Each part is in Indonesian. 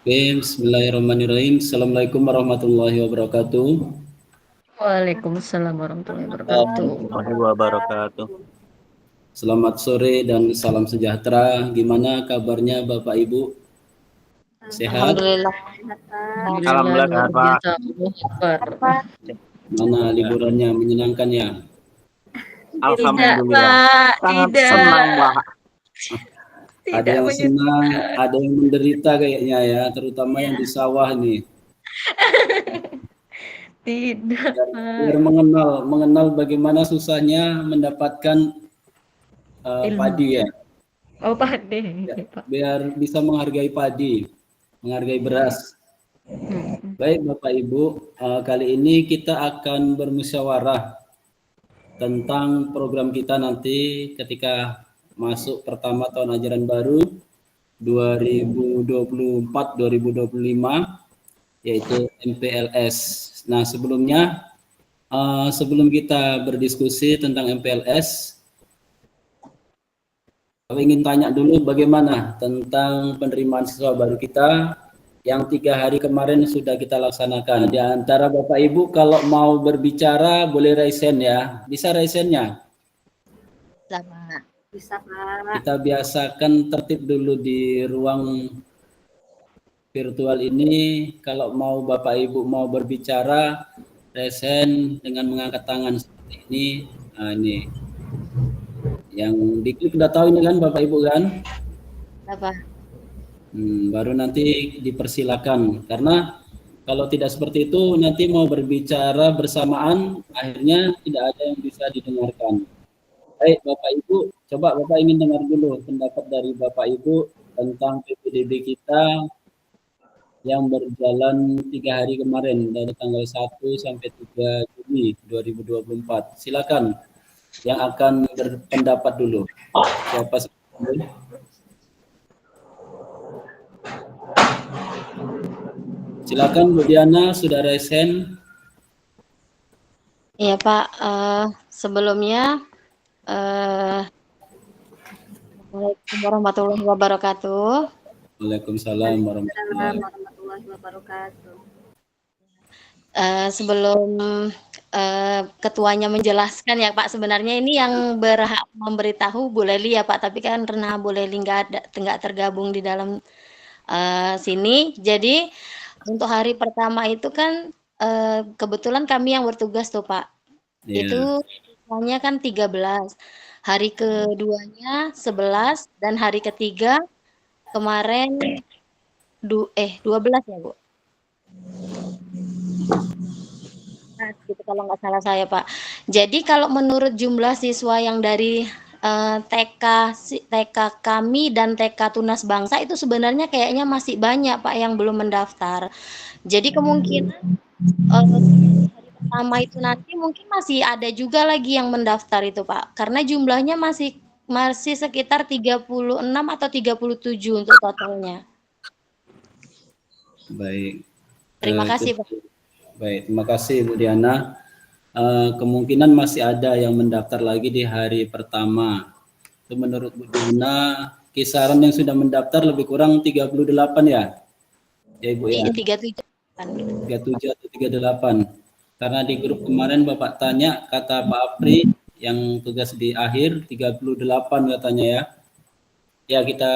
Oke, bismillahirrahmanirrahim. Assalamualaikum warahmatullahi wabarakatuh. Waalaikumsalam warahmatullahi wabarakatuh. Warahmatullahi wabarakatuh. Selamat sore dan salam sejahtera. Gimana kabarnya Bapak Ibu? Sehat? Alhamdulillah. Alhamdulillah luar sehat, Pak. biasa. Allahu Akbar. Mana liburannya menyenangkan ya? Alhamdulillah. Pak. Sangat Tidak. senang, Pak. Ada yang senang, ada yang menderita kayaknya ya, terutama yang di sawah nih. Tidak, Biar mengenal bagaimana susahnya mendapatkan Ilmu. padi ya. Oh, padi. Pak. Biar bisa menghargai padi, menghargai beras. Baik Bapak Ibu, kali ini kita akan bermusyawarah tentang program kita nanti ketika masuk pertama tahun ajaran baru 2024-2025 yaitu MPLS. Nah sebelumnya sebelum kita berdiskusi tentang MPLS, aku ingin tanya dulu bagaimana tentang penerimaan siswa baru kita yang 3 hari kemarin sudah kita laksanakan. Di antara Bapak Ibu kalau mau berbicara boleh raise hand ya. Bisa raise hand-nya? Bisa, Pak. Kita biasakan tertib dulu di ruang virtual ini. Kalau mau Bapak Ibu mau berbicara, raise hand dengan mengangkat tangan seperti ini. Nah, ini. Yang diklik udah tahu ini kan Bapak Ibu kan? Apa? Baru nanti dipersilakan karena kalau tidak seperti itu nanti mau berbicara bersamaan akhirnya tidak ada yang bisa didengarkan. Baik Bapak Ibu, coba Bapak ingin dengar dulu pendapat dari Bapak Ibu tentang PPDB kita yang berjalan 3 hari kemarin dari tanggal 1 sampai 3 Juni 2024. Silakan yang akan berpendapat dulu. Siapa sih? Silakan Bu Diana, sudah raise hand. Iya Pak, sebelumnya Assalamualaikum warahmatullahi wabarakatuh. Waalaikumsalam warahmatullahi wabarakatuh. Sebelum ketuanya menjelaskan ya Pak, sebenarnya ini yang berhak memberitahu Bu Leli ya Pak, tapi kan karena Bu Leli nggak tergabung di dalam sini, jadi untuk hari pertama itu kan kebetulan kami yang bertugas tuh Pak. Yeah. Itu siswanya kan 13. Hari keduanya 11 dan hari ketiga kemarin 12 ya Bu. Nah, gitu kalau nggak salah saya Pak. Jadi kalau menurut jumlah siswa yang dari TK kami dan TK Tunas Bangsa itu sebenarnya kayaknya masih banyak Pak yang belum mendaftar. Jadi kemungkinan hari pertama itu nanti mungkin masih ada juga lagi yang mendaftar itu Pak. Karena jumlahnya masih sekitar 36 atau 37 untuk totalnya. Baik. Terima kasih Pak. Baik, terima kasih Bu Diana. Kemungkinan masih ada yang mendaftar lagi di hari pertama. Itu menurut Bu Diana, kisaran yang sudah mendaftar lebih kurang 38 ya? Ya Ibu ya? 37. 37 atau 38. Karena di grup kemarin Bapak tanya, kata Pak Apri yang tugas di akhir 38 katanya ya. Ya kita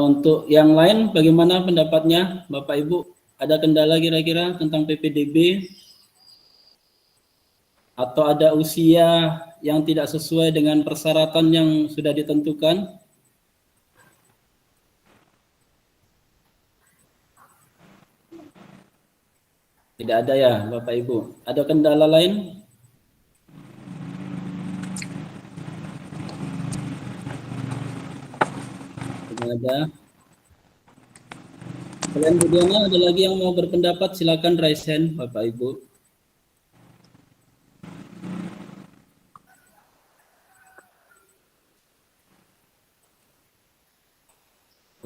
untuk yang lain bagaimana pendapatnya Bapak Ibu? Ada kendala kira-kira tentang PPDB? Atau ada usia yang tidak sesuai dengan persyaratan yang sudah ditentukan? Tidak ada ya Bapak Ibu. Ada kendala lain? Tidak ada. Selain Bu Diana, ada lagi yang mau berpendapat? Silakan raise hand Bapak Ibu.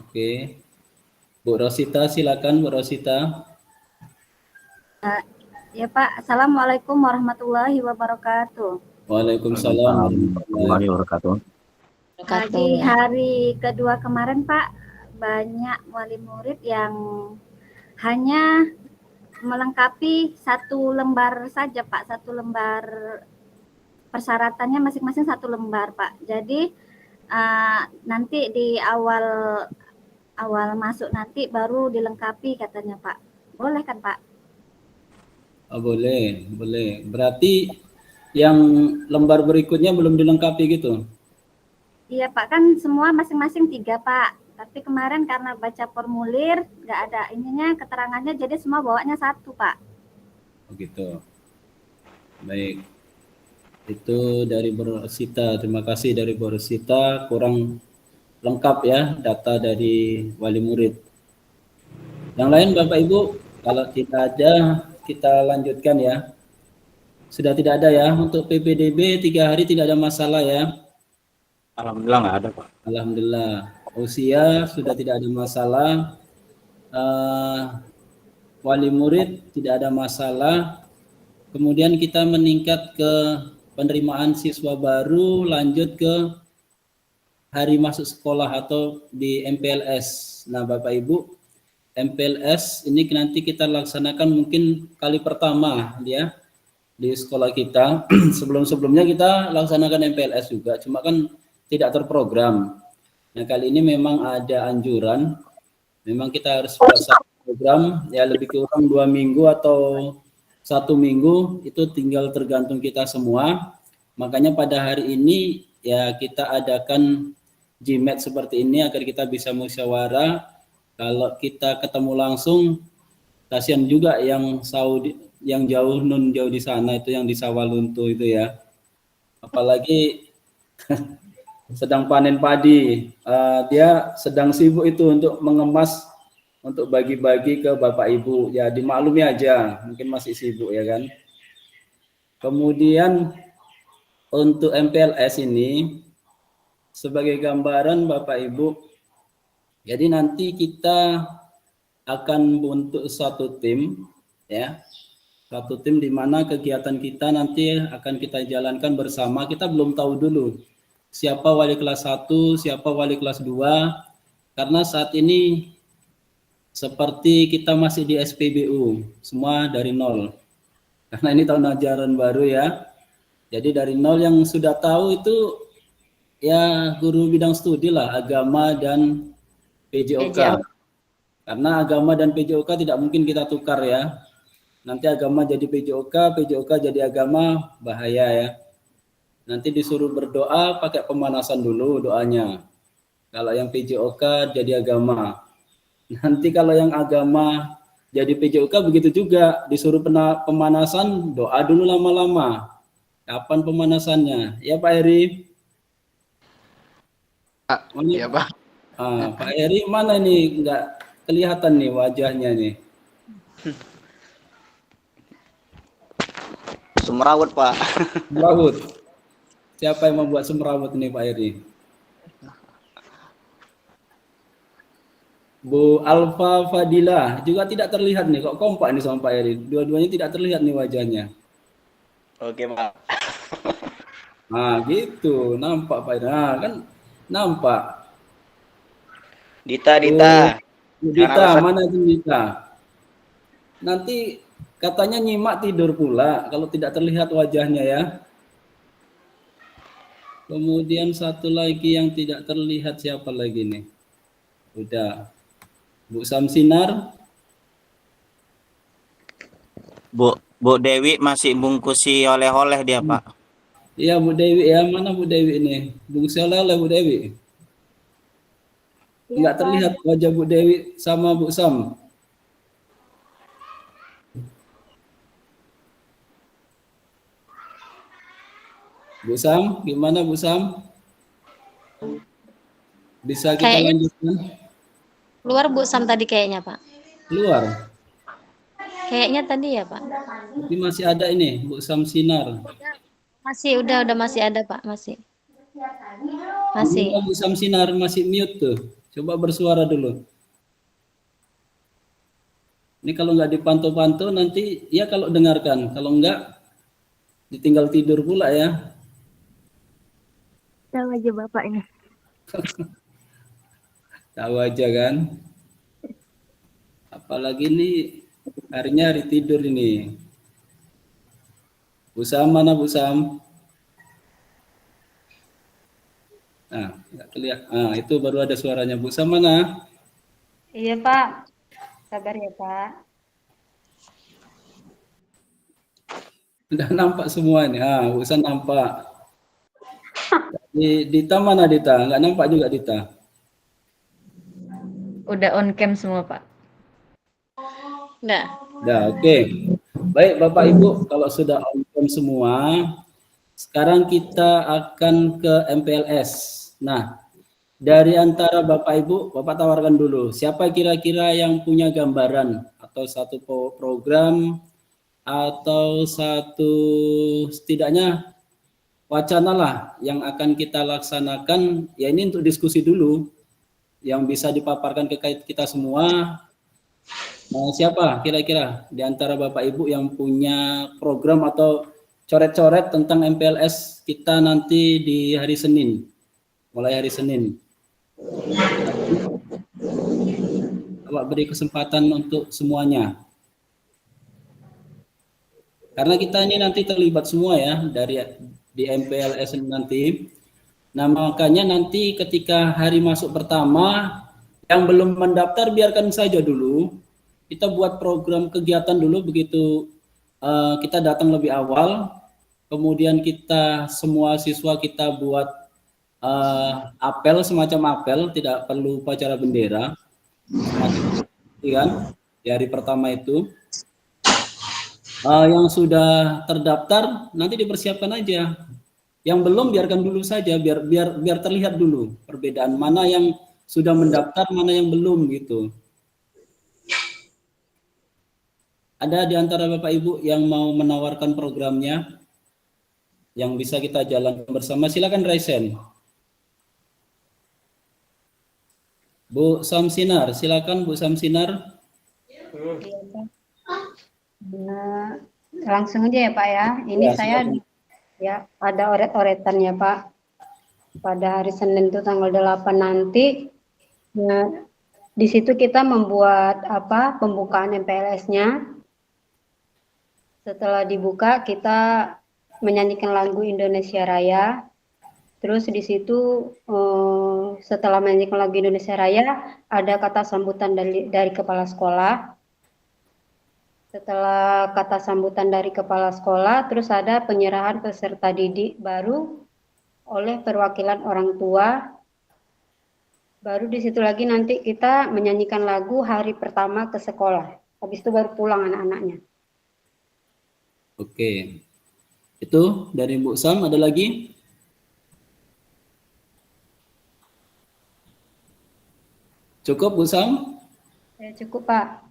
Oke, Bu Rosita, silakan Bu Rosita. Ya Pak, Assalamualaikum warahmatullahi wabarakatuh. Waalaikumsalam warahmatullahi wabarakatuh. Di hari kedua kemarin Pak, banyak wali murid yang hanya melengkapi satu lembar saja Pak, satu lembar persyaratannya masing-masing satu lembar Pak. Jadi nanti di awal masuk nanti baru dilengkapi katanya Pak. Boleh kan Pak? Oh, boleh, boleh. Berarti yang lembar berikutnya belum dilengkapi gitu? Iya Pak, kan semua masing-masing 3 Pak. Tapi kemarin karena baca formulir nggak ada ininya keterangannya, jadi semua bawanya 1 Pak. Oh gitu. Baik. Itu dari Borosita. Terima kasih dari Borosita. Kurang lengkap ya data dari wali murid. Yang lain Bapak Ibu, kalau tidak ada kita lanjutkan ya. Sudah tidak ada ya untuk PPDB 3 hari tidak ada masalah ya. Alhamdulillah nggak ada Pak. Alhamdulillah. Usia sudah tidak ada masalah. Wali murid tidak ada masalah. Kemudian kita meningkat ke penerimaan siswa baru, lanjut ke hari masuk sekolah atau di MPLS. Nah, Bapak Ibu, MPLS ini nanti kita laksanakan mungkin kali pertama ya di sekolah kita. Sebelum-sebelumnya kita laksanakan MPLS juga, cuma kan tidak terprogram. Nah, kali ini memang ada anjuran, memang kita harus buat satu program ya lebih kurang 2 minggu atau 1 minggu, itu tinggal tergantung kita semua. Makanya pada hari ini ya kita adakan GMAT seperti ini agar kita bisa musyawarah. Kalau kita ketemu langsung, kasihan juga yang Saudi, yang jauh jauh di sana itu, yang di Sawalunto itu ya. Apalagi sedang panen padi, dia sedang sibuk itu untuk mengemas, untuk bagi-bagi ke Bapak Ibu. Ya dimaklumi aja, mungkin masih sibuk ya kan. Kemudian untuk MPLS ini sebagai gambaran Bapak Ibu, jadi nanti kita akan bentuk satu tim ya. Satu tim di mana kegiatan kita nanti akan kita jalankan bersama. Kita belum tahu dulu siapa wali kelas 1, siapa wali kelas 2, karena saat ini seperti kita masih di SPBU, semua dari nol. Karena ini tahun ajaran baru ya. Jadi dari nol, yang sudah tahu itu ya guru bidang studi lah, agama dan PJOK. Karena agama dan PJOK tidak mungkin kita tukar ya. Nanti agama jadi PJOK, PJOK jadi agama, bahaya ya. Nanti disuruh berdoa pakai pemanasan dulu doanya. Kalau yang PJOK jadi agama. Nanti kalau yang agama jadi PJOK begitu juga, disuruh pemanasan, doa dulu lama-lama. Kapan pemanasannya? Ya Pak Heri? Iya Pak. Pak Heri mana ini? Enggak kelihatan nih wajahnya nih. Semrawut Pak. Semrawut. Siapa yang membuat semrawut nih Pak Heri? Bu Alfa Fadila juga tidak terlihat nih, kok kompak nih sama Pak Heri. Dua-duanya tidak terlihat nih wajahnya. Oke Pak. Nah gitu, nampak Pak Heri. Nah kan nampak. Dita. Dita, mana itu Dita? Nanti katanya nyimak tidur pula kalau tidak terlihat wajahnya ya. Kemudian satu lagi yang tidak terlihat, siapa lagi nih? Udah. Bu Samsinar. Bu Dewi masih bungkusi oleh-oleh dia Pak. Iya Bu Dewi ya, mana Bu Dewi ini? Bungkus oleh Bu Dewi. Enggak terlihat wajah Bu Dewi sama Bu Sam. Bu Sam, gimana Bu Sam? Bisa kita lanjutkan? Keluar Bu Sam tadi kayaknya Pak. Keluar. Kayaknya tadi ya Pak. Tapi masih ada ini Bu Sam Sinar. Masih udah masih ada Pak, masih. Masih. Bu Sam Sinar masih mute tuh. Coba bersuara dulu. Ini kalau nggak dipantau-pantau nanti ya kalau dengarkan, kalau enggak ditinggal tidur pula ya. Tahu aja Bapak ini. Tahu aja kan. Apalagi nih harinya hari tidur ini. Bu Sam mana Bu Sam? Nah, nggak kelihatan. Ah, itu baru ada suaranya. Bu Sam mana? Iya Pak, sabar ya Pak. Udah nampak semua nih. Ah, Bu Sam nampak. Dita mana Dita? Nggak nampak juga Dita. Udah on cam semua, Pak. Nah, Nah, oke. Baik Bapak Ibu, kalau sudah on cam semua, sekarang kita akan ke MPLS. Nah, dari antara Bapak Ibu, Bapak tawarkan dulu, siapa kira-kira yang punya gambaran atau satu program atau satu setidaknya wacana lah yang akan kita laksanakan, ya ini untuk diskusi dulu, yang bisa dipaparkan ke kita semua. Nah, siapa kira-kira di antara Bapak Ibu yang punya program atau coret-coret tentang MPLS kita nanti di hari Senin, mulai hari Senin. Bapak beri kesempatan untuk semuanya. Karena kita ini nanti terlibat semua ya dari di MPLS nanti. Nah, makanya nanti ketika hari masuk pertama yang belum mendaftar biarkan saja dulu. Kita buat program kegiatan dulu begitu kita datang lebih awal. Kemudian kita semua siswa kita buat apel, semacam apel, tidak perlu upacara bendera. Kan? Di hari pertama itu. Yang sudah terdaftar nanti dipersiapkan aja. Yang belum biarkan dulu saja biar terlihat dulu perbedaan mana yang sudah mendaftar, mana yang belum gitu. Ada di antara Bapak Ibu yang mau menawarkan programnya yang bisa kita jalankan bersama? Silakan Raisen. Bu Samsinar, silakan Bu Samsinar. Nah, langsung aja ya Pak ya. Ini Ya, saya ya ada oret-oretan ya Pak. Pada hari Senin itu tanggal 8 nanti. Nah, di situ kita membuat pembukaan MPLS-nya. Setelah dibuka kita menyanyikan lagu Indonesia Raya. Terus di situ setelah menyanyikan lagu Indonesia Raya ada kata sambutan dari kepala sekolah. Setelah kata sambutan dari kepala sekolah, terus ada penyerahan peserta didik baru oleh perwakilan orang tua. Baru di situ lagi nanti kita menyanyikan lagu hari pertama ke sekolah. Habis itu baru pulang anak-anaknya. Oke. Itu dari Bu Sam, ada lagi? Cukup Bu Sam? Ya, cukup Pak.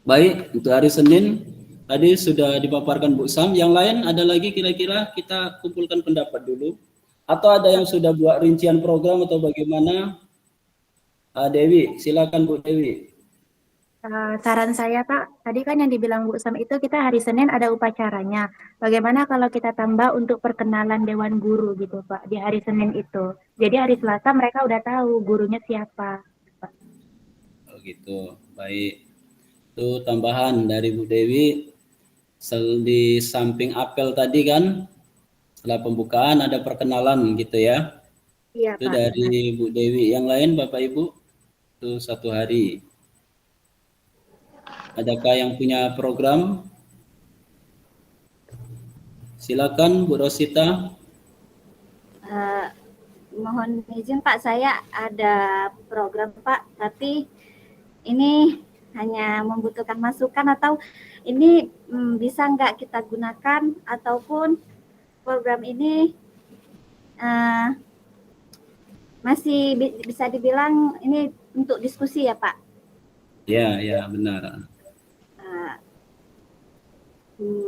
Baik, untuk hari Senin tadi sudah dipaparkan Bu Sam. Yang lain ada lagi kira-kira kita kumpulkan pendapat dulu. Atau ada yang sudah buat rincian program atau bagaimana? Dewi, silakan Bu Dewi. Saran saya Pak, tadi kan yang dibilang Bu Sam itu kita hari Senin ada upacaranya. Bagaimana kalau kita tambah untuk perkenalan Dewan Guru gitu Pak, di hari Senin itu. Jadi hari Selasa mereka udah tahu gurunya siapa. Pak. Oh gitu, baik. Itu tambahan dari Bu Dewi. Di samping apel tadi kan, setelah pembukaan ada perkenalan gitu ya. Iya Itu Pak. dari Bu Dewi. Yang lain Bapak Ibu, itu satu hari. Adakah yang punya program? Silakan Bu Rosita. Mohon izin Pak, saya ada program Pak, tapi ini hanya membutuhkan masukan atau ini bisa nggak kita gunakan ataupun program ini masih bisa dibilang ini untuk diskusi ya Pak? Ya, ya benar.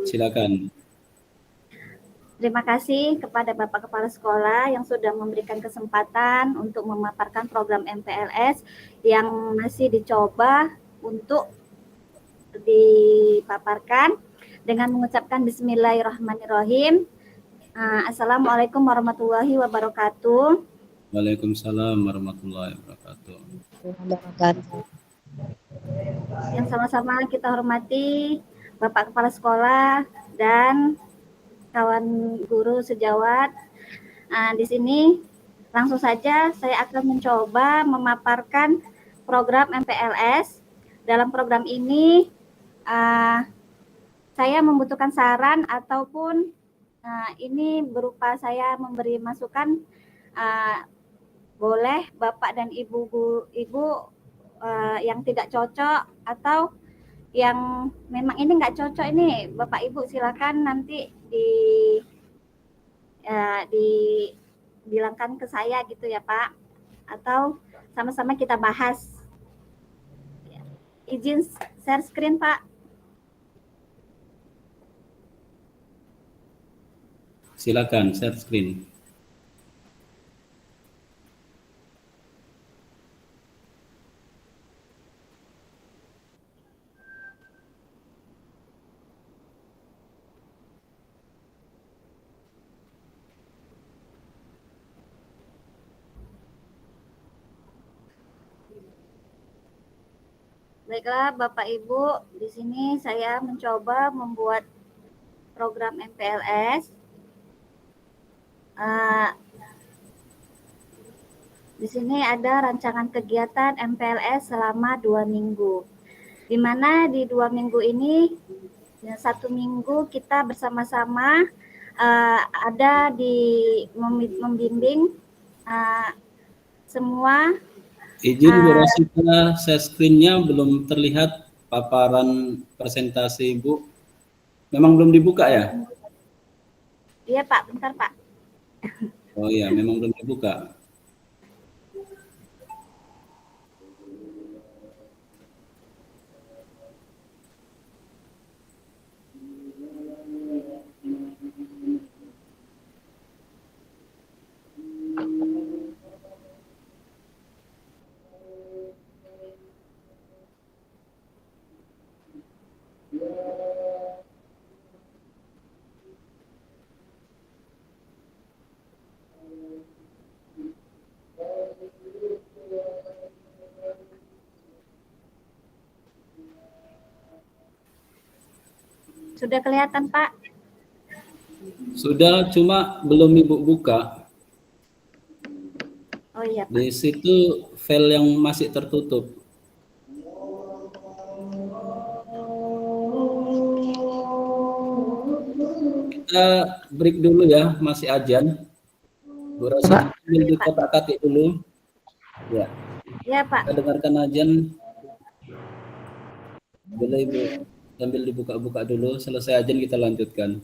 Silakan. Terima kasih kepada Bapak Kepala Sekolah yang sudah memberikan kesempatan untuk memaparkan program MPLS yang masih dicoba untuk dipaparkan dengan mengucapkan Bismillahirrahmanirrahim. Assalamualaikum warahmatullahi wabarakatuh. Waalaikumsalam warahmatullahi wabarakatuh. Yang sama-sama kita hormati Bapak Kepala Sekolah dan kawan guru sejawat. Di sini langsung saja saya akan mencoba memaparkan program MPLS. Dalam program ini saya membutuhkan saran ataupun ini berupa saya memberi masukan, boleh Bapak dan Ibu yang tidak cocok atau yang memang ini nggak cocok ini Bapak Ibu silakan nanti dibilangkan ke saya gitu ya Pak, atau sama-sama kita bahas. Izin share screen Pak. Silakan share screen. Baiklah Bapak Ibu, di sini saya mencoba membuat program MPLS. Di sini ada rancangan kegiatan MPLS selama 2 minggu. Di mana di 2 minggu ini, 1 minggu kita bersama-sama ada membimbing semua. Izin Bu Rosita, share screen-nya belum terlihat paparan presentasi Ibu. Memang belum dibuka ya? Iya Pak, bentar Pak. Oh iya, memang belum dibuka. Sudah kelihatan Pak? Sudah, cuma belum Ibu buka. Oh iya Pak. Di situ file yang masih tertutup. Kita break dulu ya, masih ajan. Bu Rosita sambil dikotak-katik dulu. Ya. Iya Pak. Kita dengarkan ajan. Boleh Ibu sambil dibuka-buka dulu, selesai ajan kita lanjutkan.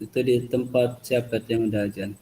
Itu di tempat siapa yang ada ajan.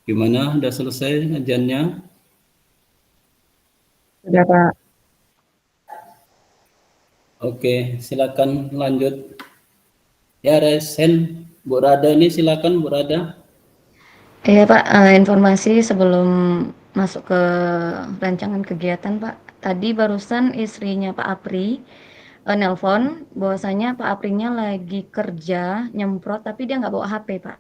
Gimana? Udah selesai ngajiannya? Sudah, Pak. Oke, silakan lanjut. Ya, Resen, Bu Rada ini silakan Bu Rada. Iya Pak, informasi sebelum masuk ke rancangan kegiatan Pak. Tadi barusan istrinya Pak Apri nelpon bahwasanya Pak Aprinya lagi kerja nyemprot tapi dia nggak bawa HP Pak.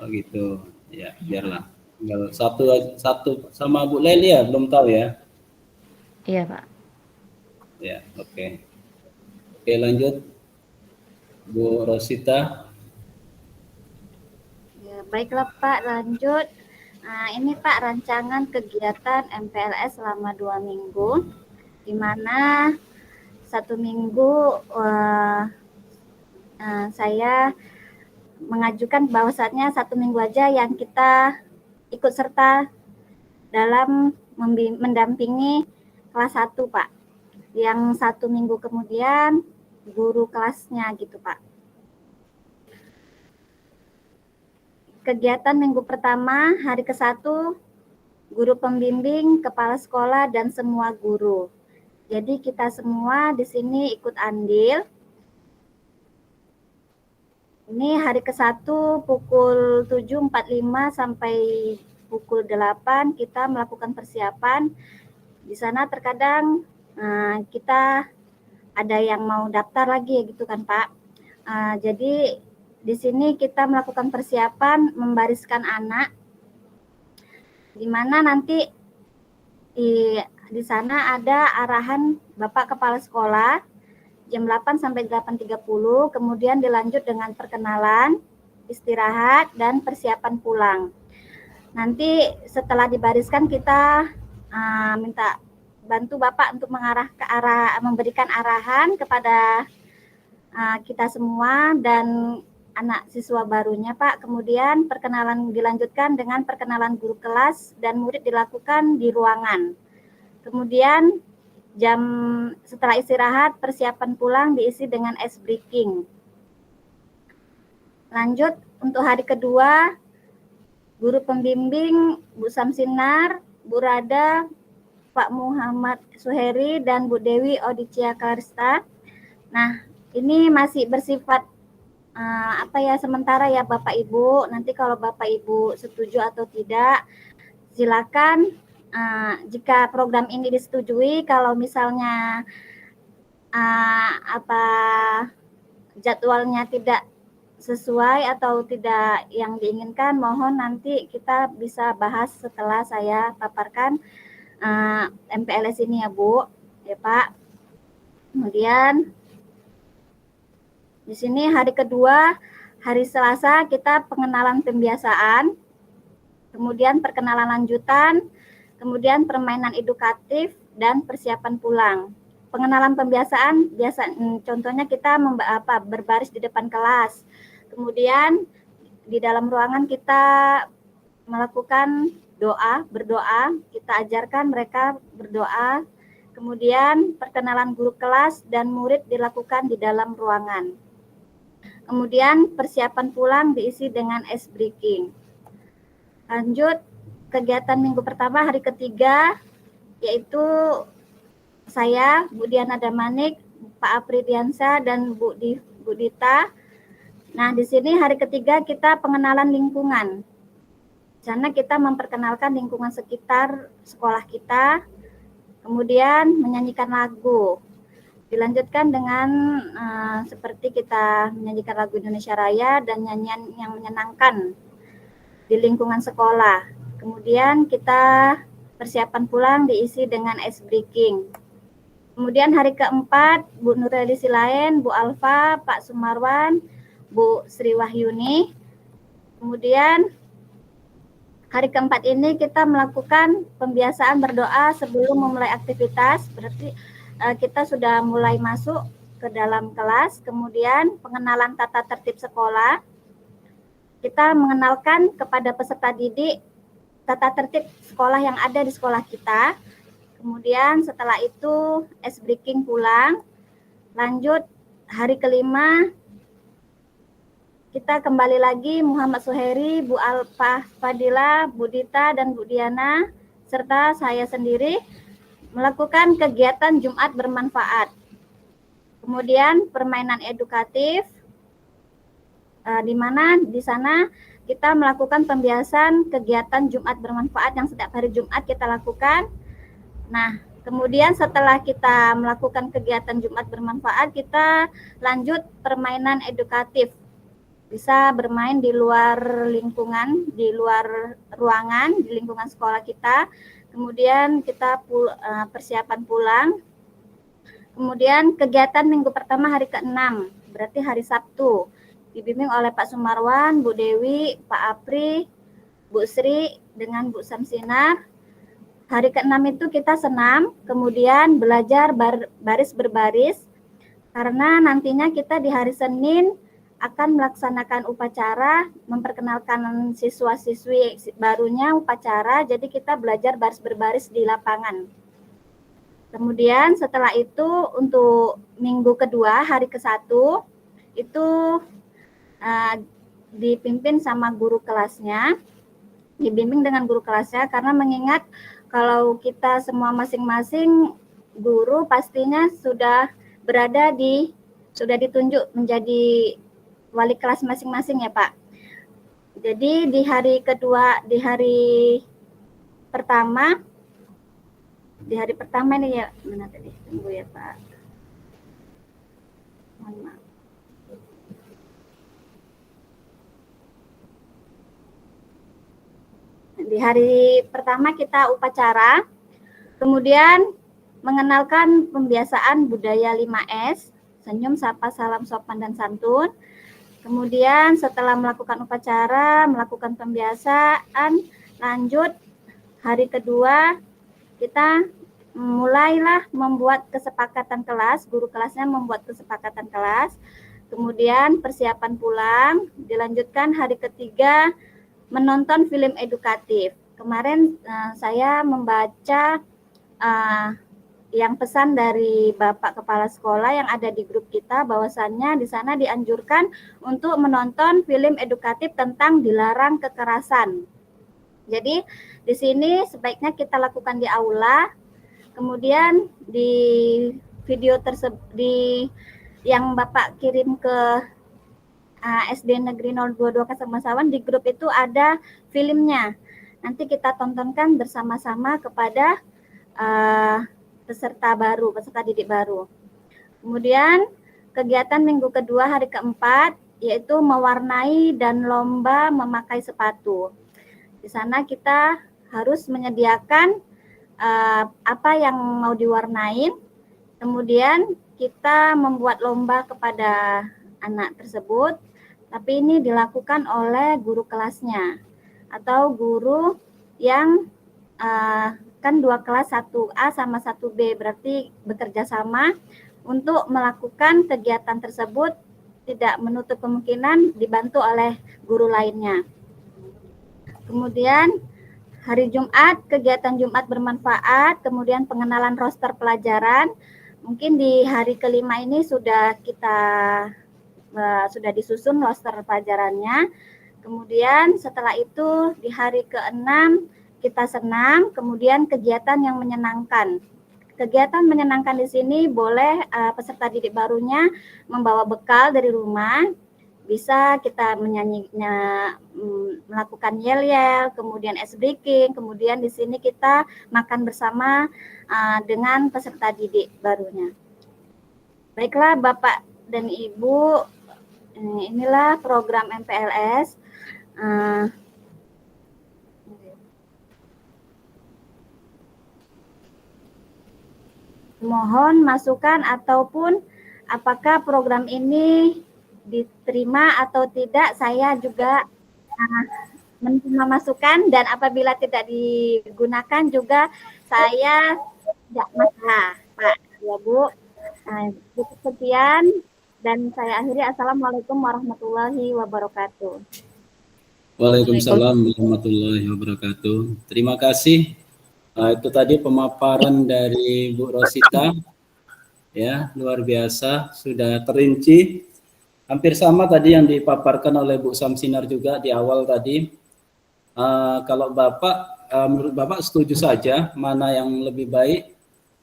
Oh gitu. Ya, biarlah. Tinggal satu sama Bu Leli ya, belum tahu ya. Iya Pak. Ya, oke. Oke, lanjut. Bu Rosita. Ya, baiklah Pak, lanjut. Nah, ini Pak rancangan kegiatan MPLS selama 2 minggu, di mana 1 minggu saya mengajukan bahwasannya 1 minggu aja yang kita ikut serta dalam mendampingi kelas 1 Pak. Yang 1 minggu kemudian guru kelasnya gitu Pak. Kegiatan minggu pertama hari ke-1 guru pembimbing, kepala sekolah dan semua guru. Jadi kita semua di sini ikut andil. Ini hari ke-1 pukul 7.45 sampai pukul 8 kita melakukan persiapan. Di sana terkadang kita ada yang mau daftar lagi gitu kan Pak. Jadi di sini kita melakukan persiapan membariskan anak, di mana nanti di sana ada arahan Bapak Kepala Sekolah jam 8 sampai 8.30, kemudian dilanjut dengan perkenalan, istirahat, dan persiapan pulang. Nanti setelah dibariskan kita minta bantu Bapak untuk memberikan arahan kepada kita semua dan anak siswa barunya Pak. Kemudian perkenalan dilanjutkan dengan perkenalan guru kelas dan murid dilakukan di ruangan. Kemudian setelah istirahat persiapan pulang diisi dengan ice breaking. Lanjut untuk hari kedua, guru pembimbing Bu Samsinar, Bu Rada, Pak Muhammad Suheri dan Bu Dewi Odicia Karista. Nah, ini masih bersifat sementara ya Bapak Ibu. Nanti kalau Bapak Ibu setuju atau tidak, silakan jika program ini disetujui, kalau misalnya jadwalnya tidak sesuai atau tidak yang diinginkan, mohon nanti kita bisa bahas setelah saya paparkan MPLS ini ya Bu, ya Pak. Kemudian di sini hari kedua, hari Selasa kita pengenalan pembiasaan, kemudian perkenalan lanjutan, kemudian permainan edukatif dan persiapan pulang. Pengenalan pembiasaan contohnya kita berbaris di depan kelas. Kemudian di dalam ruangan kita melakukan berdoa, kita ajarkan mereka berdoa. Kemudian perkenalan guru kelas dan murid dilakukan di dalam ruangan. Kemudian persiapan pulang diisi dengan ice breaking. Lanjut kegiatan minggu pertama hari ketiga, yaitu saya, Bu Diana Damanik, Pak Apri Diansa, dan Bu Dita. Nah, di sini hari ketiga kita pengenalan lingkungan. Di sana kita memperkenalkan lingkungan sekitar sekolah kita, kemudian menyanyikan lagu. Dilanjutkan dengan seperti kita menyanyikan lagu Indonesia Raya dan nyanyian yang menyenangkan di lingkungan sekolah. Kemudian kita persiapan pulang diisi dengan ice breaking. Kemudian hari keempat, Bu Nureli Silaen, Bu Alfa, Pak Sumarwan, Bu Sri Wahyuni. Kemudian hari keempat ini kita melakukan pembiasaan berdoa sebelum memulai aktivitas, berarti kita sudah mulai masuk ke dalam kelas. Kemudian pengenalan tata tertib sekolah. Kita mengenalkan kepada peserta didik tata tertib sekolah yang ada di sekolah kita. Kemudian setelah itu ice breaking pulang. Lanjut hari kelima kita kembali lagi Muhammad Suheri, Bu Alpah Fadila, Bu Dita, dan Bu Diana, serta saya sendiri melakukan kegiatan Jumat bermanfaat. Kemudian permainan edukatif, di mana di sana kita melakukan pembiasan kegiatan Jumat bermanfaat yang setiap hari Jumat kita lakukan. Nah, kemudian setelah kita melakukan kegiatan Jumat bermanfaat, kita lanjut permainan edukatif. Bisa bermain di luar lingkungan, di luar ruangan, di lingkungan sekolah kita. Kemudian kita persiapan pulang. Kemudian kegiatan minggu pertama hari ke-6, berarti hari Sabtu. Dibimbing oleh Pak Sumarwan, Bu Dewi, Pak Apri, Bu Sri, dengan Bu Samsinar. Hari ke-6 itu kita senam, kemudian belajar baris berbaris, karena nantinya kita di hari Senin akan melaksanakan upacara, memperkenalkan siswa-siswi barunya upacara, jadi kita belajar baris berbaris di lapangan. Kemudian setelah itu untuk minggu kedua, hari ke-1, itu dipimpin sama guru kelasnya, dibimbing dengan guru kelasnya, karena mengingat kalau kita semua masing-masing guru pastinya sudah ditunjuk menjadi wali kelas masing-masing ya Pak. Jadi di hari kedua, di hari pertama ini ya, mana tadi? Tunggu ya Pak. Mohon maaf. Di hari pertama kita upacara, kemudian mengenalkan pembiasaan budaya 5S, senyum, sapa, salam, sopan, dan santun. Kemudian setelah melakukan upacara, melakukan pembiasaan, lanjut hari kedua kita mulailah membuat kesepakatan kelas, guru kelasnya membuat kesepakatan kelas. Kemudian persiapan pulang, dilanjutkan hari ketiga menonton film edukatif. Kemarin saya membaca yang pesan dari Bapak Kepala Sekolah yang ada di grup kita, bahwasannya di sana dianjurkan untuk menonton film edukatif tentang dilarang kekerasan. Jadi di sini sebaiknya kita lakukan di aula, kemudian di video tersebut yang Bapak kirim ke SD Negeri 022 Kasamasawan, di grup itu ada filmnya. Nanti kita tontonkan bersama-sama kepada peserta didik baru. Kemudian kegiatan minggu kedua hari keempat yaitu mewarnai dan lomba memakai sepatu. Di sana kita harus menyediakan apa yang mau diwarnain, kemudian kita membuat lomba kepada anak tersebut, tapi ini dilakukan oleh guru kelasnya atau guru yang kan 2 kelas 1A sama 1B, berarti bekerja sama untuk melakukan kegiatan tersebut, tidak menutup kemungkinan dibantu oleh guru lainnya. Kemudian hari Jumat, kegiatan Jumat bermanfaat, kemudian pengenalan roster pelajaran. Mungkin di hari kelima ini sudah disusun roster pelajarannya. Kemudian setelah itu di hari ke-6 kita senam, kemudian kegiatan yang menyenangkan. Kegiatan menyenangkan di sini boleh peserta didik barunya membawa bekal dari rumah, bisa kita melakukan yel-yel, kemudian ice breaking, kemudian di sini kita makan bersama dengan peserta didik barunya. Baiklah Bapak dan Ibu, inilah program MPLS. Mohon masukan ataupun apakah program ini diterima atau tidak, saya juga menerima masukan, dan apabila tidak digunakan juga saya tidak masalah, Pak, ya Bu. Cukup sekian dan saya akhiri. Assalamualaikum warahmatullahi wabarakatuh. Waalaikumsalam warahmatullahi wabarakatuh. Terima kasih. Itu tadi pemaparan dari Bu Rosita, ya, luar biasa, sudah terinci hampir sama tadi yang dipaparkan oleh Bu Samsinar juga di awal tadi. Kalau Bapak, menurut Bapak setuju saja mana yang lebih baik,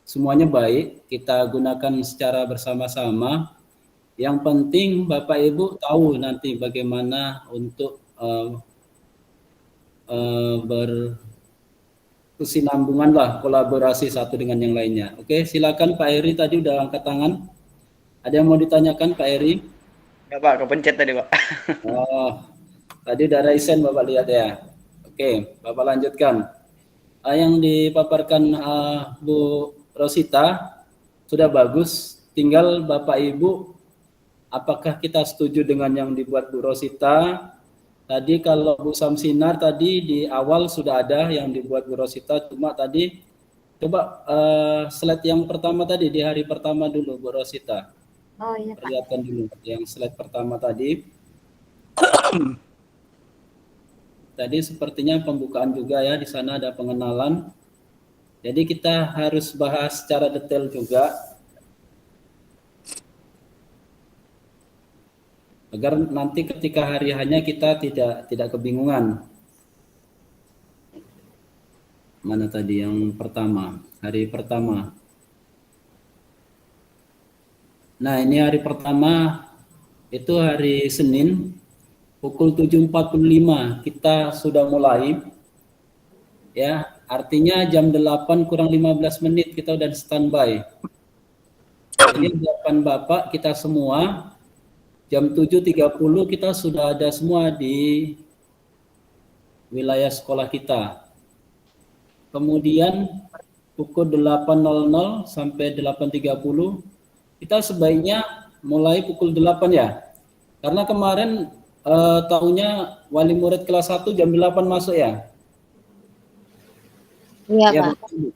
semuanya baik, kita gunakan secara bersama-sama. Yang penting Bapak Ibu tahu nanti bagaimana untuk berkesinambungan lah, kolaborasi satu dengan yang lainnya. Oke, silakan Pak Eri tadi udah angkat tangan. Ada yang mau ditanyakan Pak Eri? Ya Pak, kepencet tadi Pak. Oh, tadi udah raisen Bapak lihat ya. Oke, Bapak lanjutkan. Yang dipaparkan Bu Rosita sudah bagus. Tinggal Bapak Ibu, apakah kita setuju dengan yang dibuat Bu Rosita? Tadi kalau Bu Samsinar tadi di awal sudah ada yang dibuat Bu Rosita, cuma tadi coba slide yang pertama tadi di hari pertama dulu Bu Rosita. Oh iya Pak. Perlihatkan dulu yang slide pertama tadi. Tadi sepertinya pembukaan juga ya, di sana ada pengenalan. Jadi kita harus bahas secara detail juga agar nanti ketika hari hanya kita tidak kebingungan. Mana tadi yang pertama? Hari pertama. Nah, ini hari pertama itu hari Senin pukul 7.45 kita sudah mulai. Ya, artinya jam 8 kurang 15 menit kita udah standby. Jadi harapan Bapak kita semua jam 7.30 kita sudah ada semua di wilayah sekolah kita. Kemudian pukul 8.00 sampai 8.30 kita sebaiknya mulai pukul 8 ya. Karena kemarin tahunya wali murid kelas 1 jam 8 masuk ya. Iya, Ya, Pak. betul.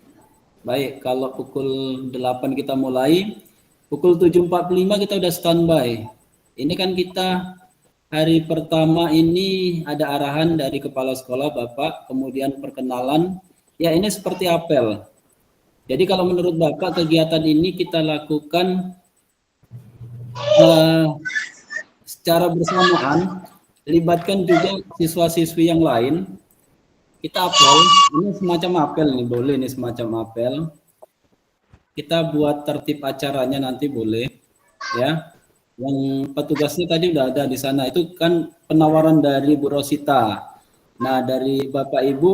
Baik, kalau pukul 8 kita mulai, pukul 7.45 kita udah standby. Ini kan kita hari pertama ini ada arahan dari kepala sekolah Bapak, kemudian perkenalan. Ya, ini seperti apel. Jadi kalau menurut Bapak kegiatan ini kita lakukan secara bersamaan, libatkan juga siswa-siswi yang lain. Kita apel, ini semacam apel nih, boleh nih semacam apel. Kita buat tertib acaranya nanti boleh, ya. Yang petugasnya tadi udah ada di sana, itu kan penawaran dari Bu Rosita. Nah, dari Bapak Ibu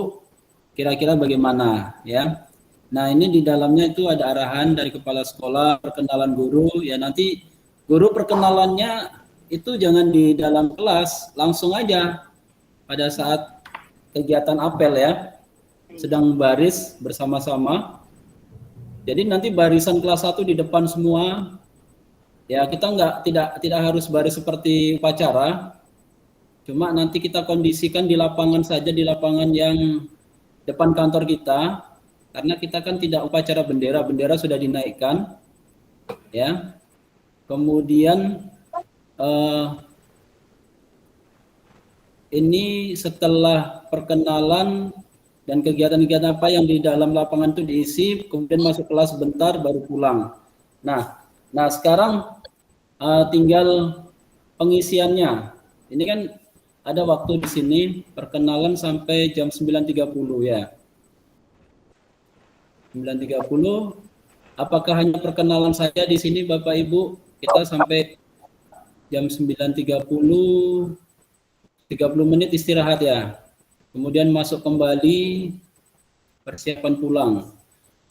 kira-kira bagaimana, ya? Nah, ini di dalamnya itu ada arahan dari kepala sekolah, perkenalan guru, ya nanti guru perkenalannya itu jangan di dalam kelas, langsung aja pada saat kegiatan apel ya, sedang baris bersama-sama. Jadi nanti barisan kelas 1 di depan semua. Ya, kita tidak harus baris seperti upacara. Cuma nanti kita kondisikan di lapangan saja, di lapangan yang depan kantor kita. Karena kita kan tidak upacara bendera, bendera sudah dinaikkan. Ya. Kemudian ini setelah perkenalan dan kegiatan-kegiatan apa yang di dalam lapangan itu diisi, kemudian masuk kelas sebentar baru pulang. Nah sekarang tinggal pengisiannya. Ini kan ada waktu di sini perkenalan sampai jam 9.30 ya. 9.30. Apakah hanya perkenalan saja di sini Bapak Ibu? Kita sampai jam 9.30, 30 menit istirahat ya. Kemudian masuk kembali, persiapan pulang.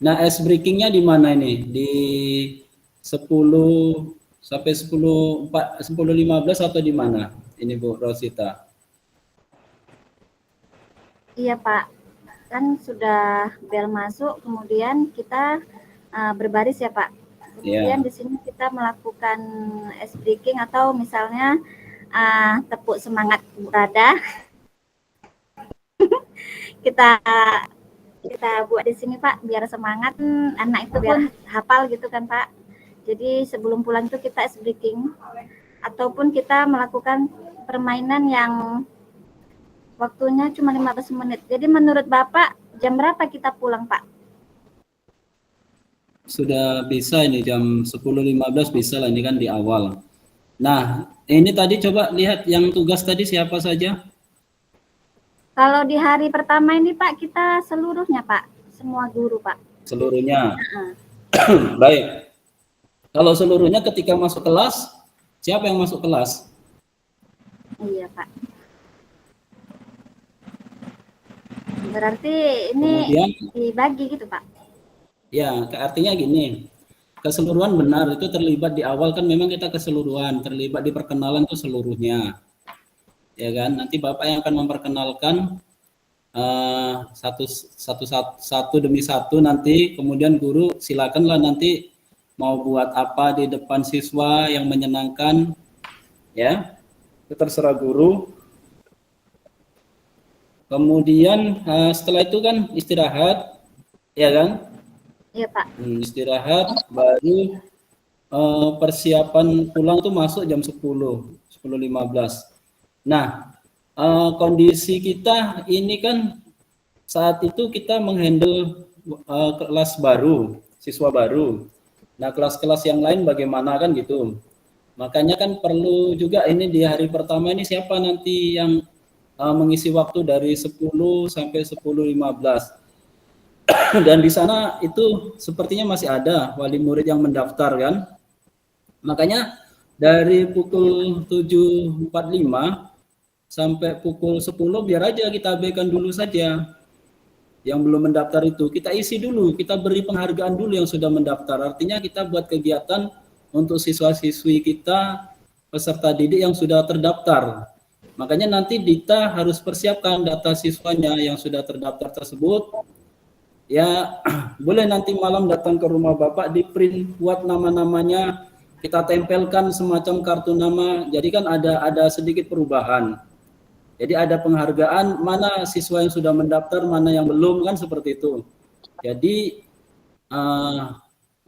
Nah, ice breakingnya di mana ini? Di 10 sampai 10.15 atau di mana? Ini Bu Rosita. Iya Pak, kan sudah bel masuk, kemudian kita berbaris ya Pak. Kemudian di sini kita melakukan ice breaking atau misalnya tepuk semangat berada. kita buat di sini Pak, biar semangat anak itu biar hafal gitu kan Pak. Jadi sebelum pulang itu kita ice breaking ataupun kita melakukan permainan yang waktunya cuma 15 menit. Jadi menurut Bapak jam berapa kita pulang Pak? Sudah bisa ini jam 10.15 bisa lah, ini kan di awal. Nah, ini tadi coba lihat yang tugas tadi siapa saja? Kalau di hari pertama ini Pak, kita seluruhnya Pak, semua guru Pak. Seluruhnya. Baik. Kalau seluruhnya ketika masuk kelas, siapa yang masuk kelas? Iya Pak. Berarti ini Kemudian, dibagi gitu Pak. ya, artinya gini, keseluruhan benar itu terlibat di awal kan memang kita keseluruhan, terlibat di perkenalan itu seluruhnya. Ya kan, nanti Bapak yang akan memperkenalkan satu demi satu nanti, kemudian guru silakanlah nanti mau buat apa di depan siswa yang menyenangkan, ya, itu terserah guru. Kemudian setelah itu kan istirahat, ya kan? Iya Pak. Istirahat, baru persiapan pulang tuh masuk jam 10:15. Nah, kondisi kita ini kan saat itu kita menghandle kelas baru, siswa baru. Nah, kelas-kelas yang lain bagaimana kan gitu. Makanya kan perlu juga ini di hari pertama ini siapa nanti yang mengisi waktu dari 10 sampai 10:15. Dan di sana itu sepertinya masih ada wali murid yang mendaftar kan. Makanya dari pukul 7.45 sampai pukul 10 biar aja kita abaikan dulu saja. Yang belum mendaftar itu kita isi dulu, kita beri penghargaan dulu yang sudah mendaftar. Artinya kita buat kegiatan untuk siswa-siswi kita, peserta didik yang sudah terdaftar. Makanya nanti Dita harus persiapkan data siswanya yang sudah terdaftar tersebut. Ya, boleh nanti malam datang ke rumah Bapak, di print, buat nama-namanya, kita tempelkan semacam kartu nama. Jadi kan ada sedikit perubahan. Jadi ada penghargaan mana siswa yang sudah mendaftar, mana yang belum, kan seperti itu. Jadi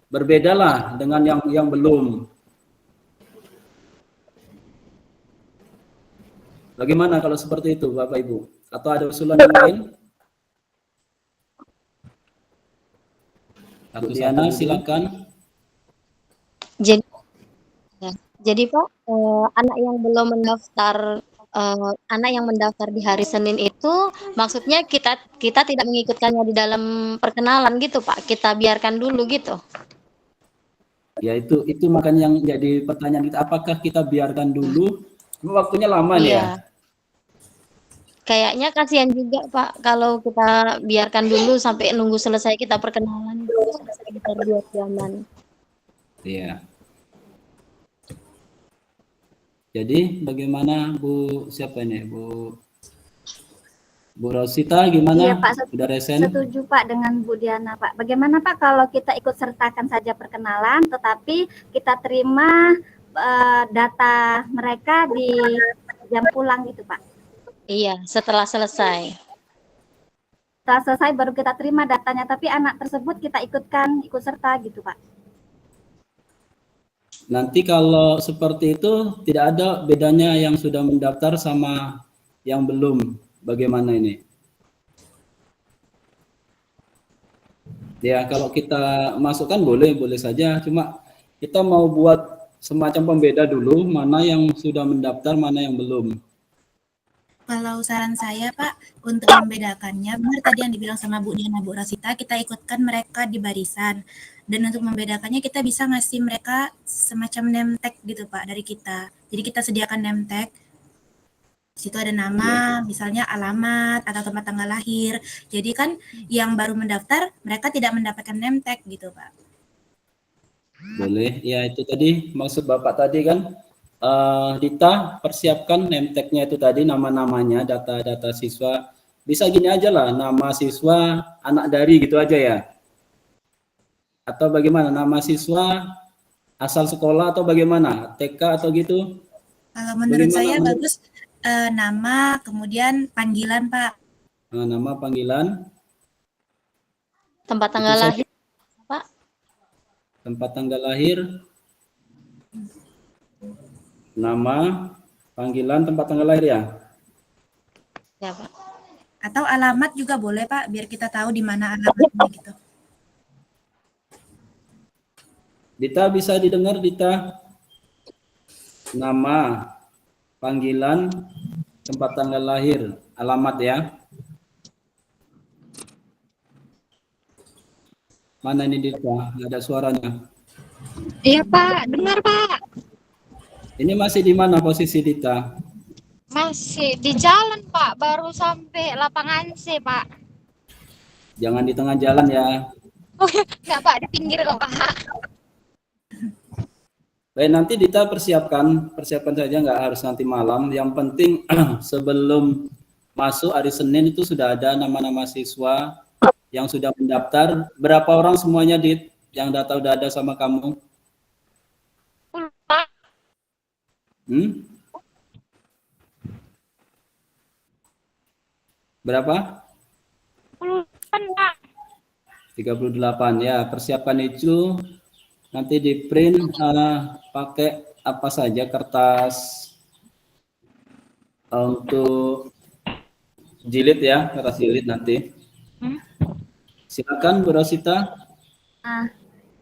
berbedalah dengan yang belum. Bagaimana kalau seperti itu, Bapak Ibu? Atau ada usulan yang lain? Kak Diana, silakan. Jadi Pak, anak yang belum mendaftar, anak yang mendaftar di hari Senin itu, maksudnya kita tidak mengikutkannya di dalam perkenalan gitu Pak, kita biarkan dulu gitu. Ya itu makanya yang jadi pertanyaan kita, apakah kita biarkan dulu? Waktunya lama nih ya. Kayaknya kasihan juga Pak kalau kita biarkan dulu sampai nunggu selesai kita perkenalan sekitar 2 jaman. Iya. Jadi bagaimana Bu siapa ini Bu Rosita gimana? Iya Pak, Sudah resen? setuju Pak dengan Bu Diana Pak. Bagaimana Pak kalau kita ikut sertakan saja perkenalan, tetapi kita terima data mereka di jam pulang gitu Pak. Iya, setelah selesai. Setelah selesai baru kita terima datanya, tapi anak tersebut kita ikut serta gitu Pak. Nanti kalau seperti itu tidak ada bedanya yang sudah mendaftar sama yang belum. Bagaimana ini? Ya kalau kita masukkan boleh saja. Cuma kita mau buat semacam pembeda dulu mana yang sudah mendaftar, mana yang belum. Kalau saran saya Pak, untuk membedakannya, benar tadi yang dibilang sama Bu Diana, Bu Rosita, kita ikutkan mereka di barisan. Dan untuk membedakannya kita bisa ngasih mereka semacam name tag gitu Pak dari kita. Jadi kita sediakan name tag. Di situ ada nama, misalnya alamat atau tempat tanggal lahir. Jadi kan yang baru mendaftar, mereka tidak mendapatkan name tag gitu Pak. Boleh, ya itu tadi maksud Bapak tadi kan. Dita persiapkan name tag-nya itu tadi, nama-namanya, data-data siswa. Bisa gini aja lah, nama siswa anak dari gitu aja ya. Atau bagaimana, nama siswa asal sekolah atau bagaimana, TK atau gitu? Kalau menurut saya bagus nama, kemudian panggilan Pak. Nama, panggilan. Tempat tanggal lahir Pak. Tempat tanggal lahir. Nama, panggilan, tempat tanggal lahir ya? Ya Pak. Atau alamat juga boleh Pak, biar kita tahu di mana alamatnya gitu. Dita bisa didengar Dita? nama, panggilan, tempat tanggal lahir, alamat ya. Mana ini Dita? Nggak ada suaranya. Iya Pak, dengar Pak. Ini masih di mana posisi Dita? Masih di jalan Pak, baru sampai lapangan C Pak. Jangan di tengah jalan ya. Oh enggak Pak, di pinggir kok Pak. Baik, nanti Dita persiapkan saja, nggak harus nanti malam. Yang penting sebelum masuk hari Senin itu sudah ada nama-nama siswa yang sudah mendaftar. Berapa orang semuanya, Dit, yang data udah ada sama kamu? 10 Pak. Berapa? 10 Pak. 38 ya. Persiapkan itu, nanti di print pakai apa saja kertas untuk jilid ya, kertas jilid nanti. Silakan Bu Rosita.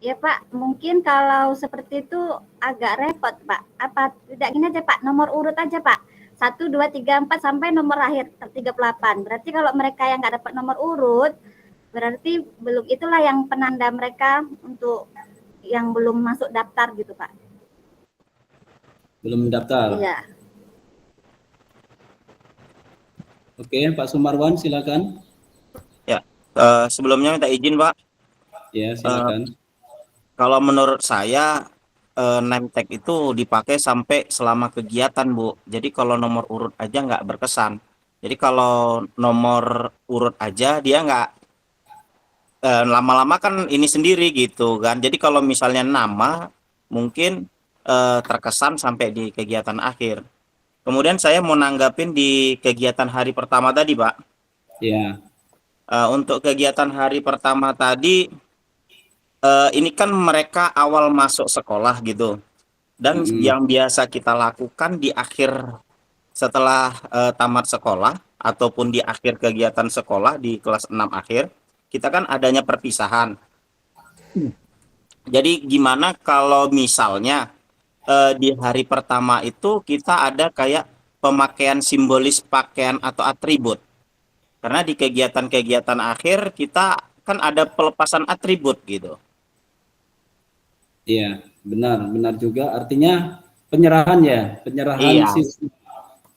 Ya Pak, mungkin kalau seperti itu agak repot Pak. Apa tidak gini aja Pak, nomor urut aja Pak. 1, 2, 3, 4 sampai nomor akhir 38. Berarti kalau mereka yang nggak dapat nomor urut, berarti belum, itulah yang penanda mereka untuk yang belum masuk daftar gitu Pak. Belum mendaftar. Iya. Oke, Pak Sumarwan silakan. Ya, sebelumnya minta izin Pak. Ya, silakan. Kalau menurut saya name tag itu dipakai sampai selama kegiatan Bu. Jadi kalau nomor urut aja nggak berkesan. Jadi kalau nomor urut aja dia nggak lama-lama kan ini sendiri gitu kan. Jadi kalau misalnya nama mungkin terkesan sampai di kegiatan akhir. Kemudian saya mau nanggapin di kegiatan hari pertama tadi Pak. Ya. Untuk kegiatan hari pertama tadi ini kan mereka awal masuk sekolah gitu. Dan yang biasa kita lakukan di akhir setelah tamat sekolah ataupun di akhir kegiatan sekolah di kelas 6 akhir, kita kan adanya perpisahan. Jadi gimana kalau misalnya di hari pertama itu kita ada kayak pemakaian simbolis pakaian atau atribut. Karena di kegiatan-kegiatan akhir kita kan ada pelepasan atribut gitu. Iya, benar juga. Artinya penyerahan ya, penyerahan siswa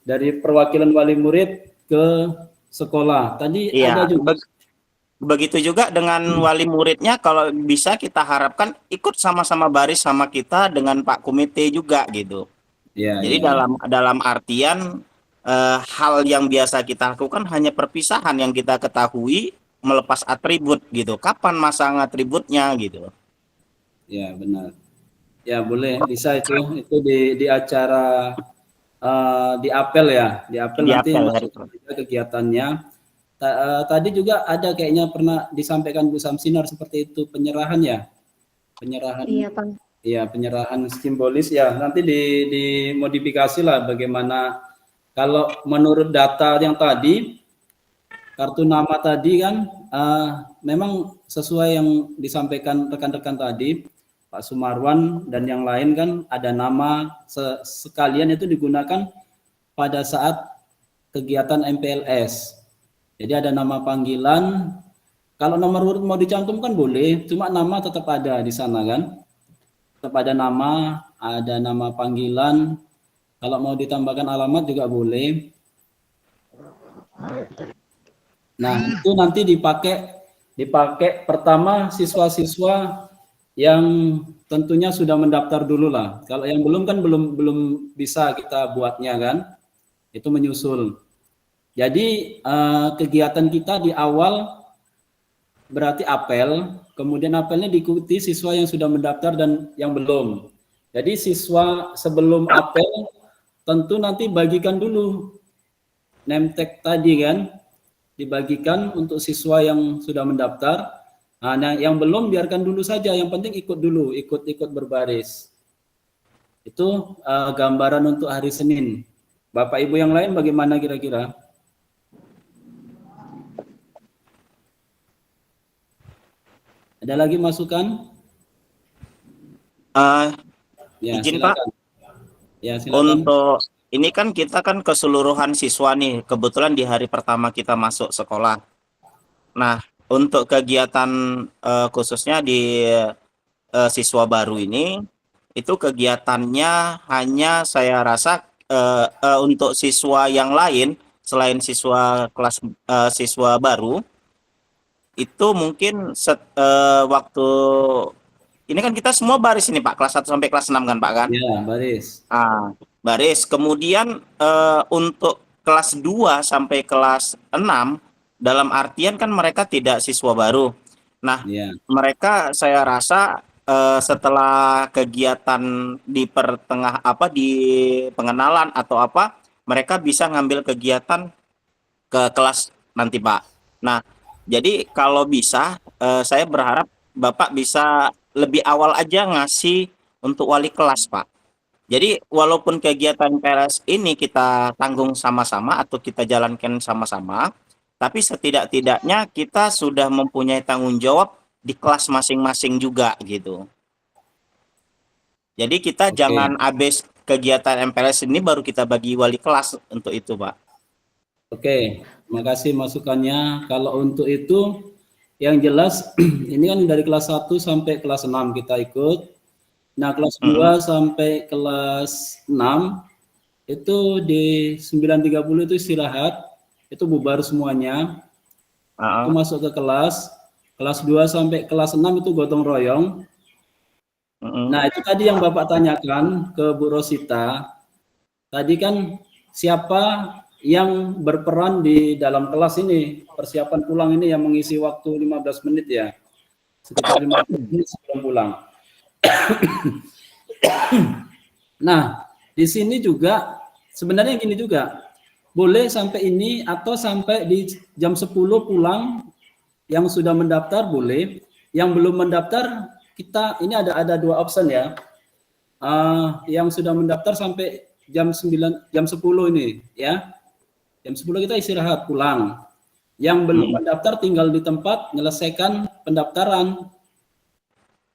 dari perwakilan wali murid ke sekolah. Tadi ada juga. Begitu juga dengan wali muridnya, kalau bisa kita harapkan ikut sama-sama baris sama kita dengan Pak Komite juga gitu. Jadi dalam artian hal yang biasa kita lakukan hanya perpisahan yang kita ketahui melepas atribut gitu. Kapan masang atributnya gitu. Ya benar. Ya boleh, bisa itu di acara di apel ya, di apel nanti kegiatannya. Tadi juga ada kayaknya pernah disampaikan Bu Samsinar seperti itu, penyerahan ya, penyerahan. Iya Pak. Iya, penyerahan simbolis ya. Nanti dimodifikasi lah bagaimana. Kalau menurut data yang tadi, kartu nama tadi kan memang sesuai yang disampaikan rekan-rekan tadi, Pak Sumarwan dan yang lain kan ada nama sekalian itu digunakan pada saat kegiatan MPLS. Jadi ada nama panggilan. Kalau nomor urut mau dicantumkan boleh, cuma nama tetap ada di sana kan. Tetap ada nama panggilan. Kalau mau ditambahkan alamat juga boleh. Nah, itu nanti dipakai pertama siswa-siswa yang tentunya sudah mendaftar dulu lah. Kalau yang belum kan belum bisa kita buatnya kan. Itu menyusul. Jadi kegiatan kita di awal berarti apel, kemudian apelnya diikuti siswa yang sudah mendaftar dan yang belum. Jadi siswa sebelum apel tentu nanti bagikan dulu name tag tadi kan, dibagikan untuk siswa yang sudah mendaftar. Nah, yang belum biarkan dulu saja, yang penting ikut dulu, ikut berbaris. Itu gambaran untuk hari Senin. Bapak Ibu yang lain bagaimana kira-kira? Ada lagi masukan? Ya, izin silakan. Pak. Ya, silakan. Untuk ini kan kita kan keseluruhan siswa nih, kebetulan di hari pertama kita masuk sekolah. Nah, untuk kegiatan khususnya di siswa baru ini, itu kegiatannya hanya saya rasa untuk siswa yang lain selain siswa kelas siswa baru itu mungkin waktu ini kan kita semua baris ini Pak, kelas 1 sampai kelas 6 kan Pak kan? Ya, baris. Baris. Kemudian untuk kelas 2 sampai kelas 6 dalam artian kan mereka tidak siswa baru. Nah, Ya. mereka saya rasa setelah kegiatan di di pengenalan atau apa, mereka bisa ngambil kegiatan ke kelas nanti Pak. Nah, jadi kalau bisa saya berharap Bapak bisa lebih awal aja ngasih untuk wali kelas Pak. Jadi walaupun kegiatan PLS ini kita tanggung sama-sama atau kita jalankan sama-sama, tapi setidak-tidaknya kita sudah mempunyai tanggung jawab di kelas masing-masing juga gitu. Jadi kita jangan habis kegiatan MPLS ini baru kita bagi wali kelas untuk itu Pak. Oke, makasih masukannya. Kalau untuk itu yang jelas ini kan dari kelas 1 sampai kelas 6 kita ikut. Nah, kelas 2 sampai kelas 6 itu di 9.30 itu istirahat, itu bubar semuanya. Itu masuk ke kelas 2 sampai kelas 6 itu gotong royong. Nah, itu tadi yang Bapak tanyakan ke Bu Rosita. Tadi kan siapa yang berperan di dalam kelas ini, persiapan pulang ini yang mengisi waktu 15 menit ya. Sekitar 15 menit sebelum pulang. Nah, di sini juga sebenarnya gini juga. Boleh sampai ini atau sampai di jam 10 pulang, yang sudah mendaftar boleh, yang belum mendaftar kita ini ada 2 option ya. Yang sudah mendaftar sampai jam 10 ini ya. Jam 10 kita istirahat pulang. Yang belum mendaftar tinggal di tempat menyelesaikan pendaftaran.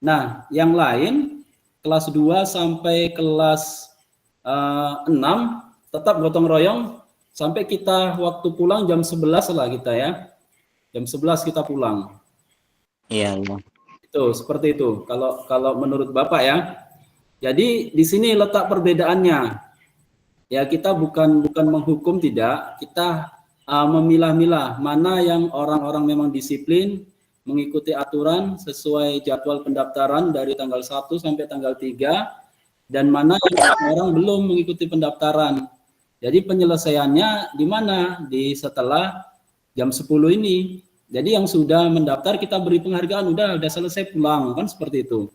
Nah, yang lain kelas 2 sampai kelas 6 tetap gotong royong sampai kita waktu pulang jam 11 lah kita ya. Jam 11 kita pulang. Iya. Itu seperti itu. Kalau menurut Bapak ya. Jadi di sini letak perbedaannya. Ya, kita bukan menghukum tidak, kita memilah-milah mana yang orang-orang memang disiplin mengikuti aturan sesuai jadwal pendaftaran dari tanggal 1 sampai tanggal 3 dan mana yang orang belum mengikuti pendaftaran. Jadi penyelesaiannya di mana? Di setelah jam 10 ini. Jadi yang sudah mendaftar kita beri penghargaan, udah selesai pulang, kan seperti itu.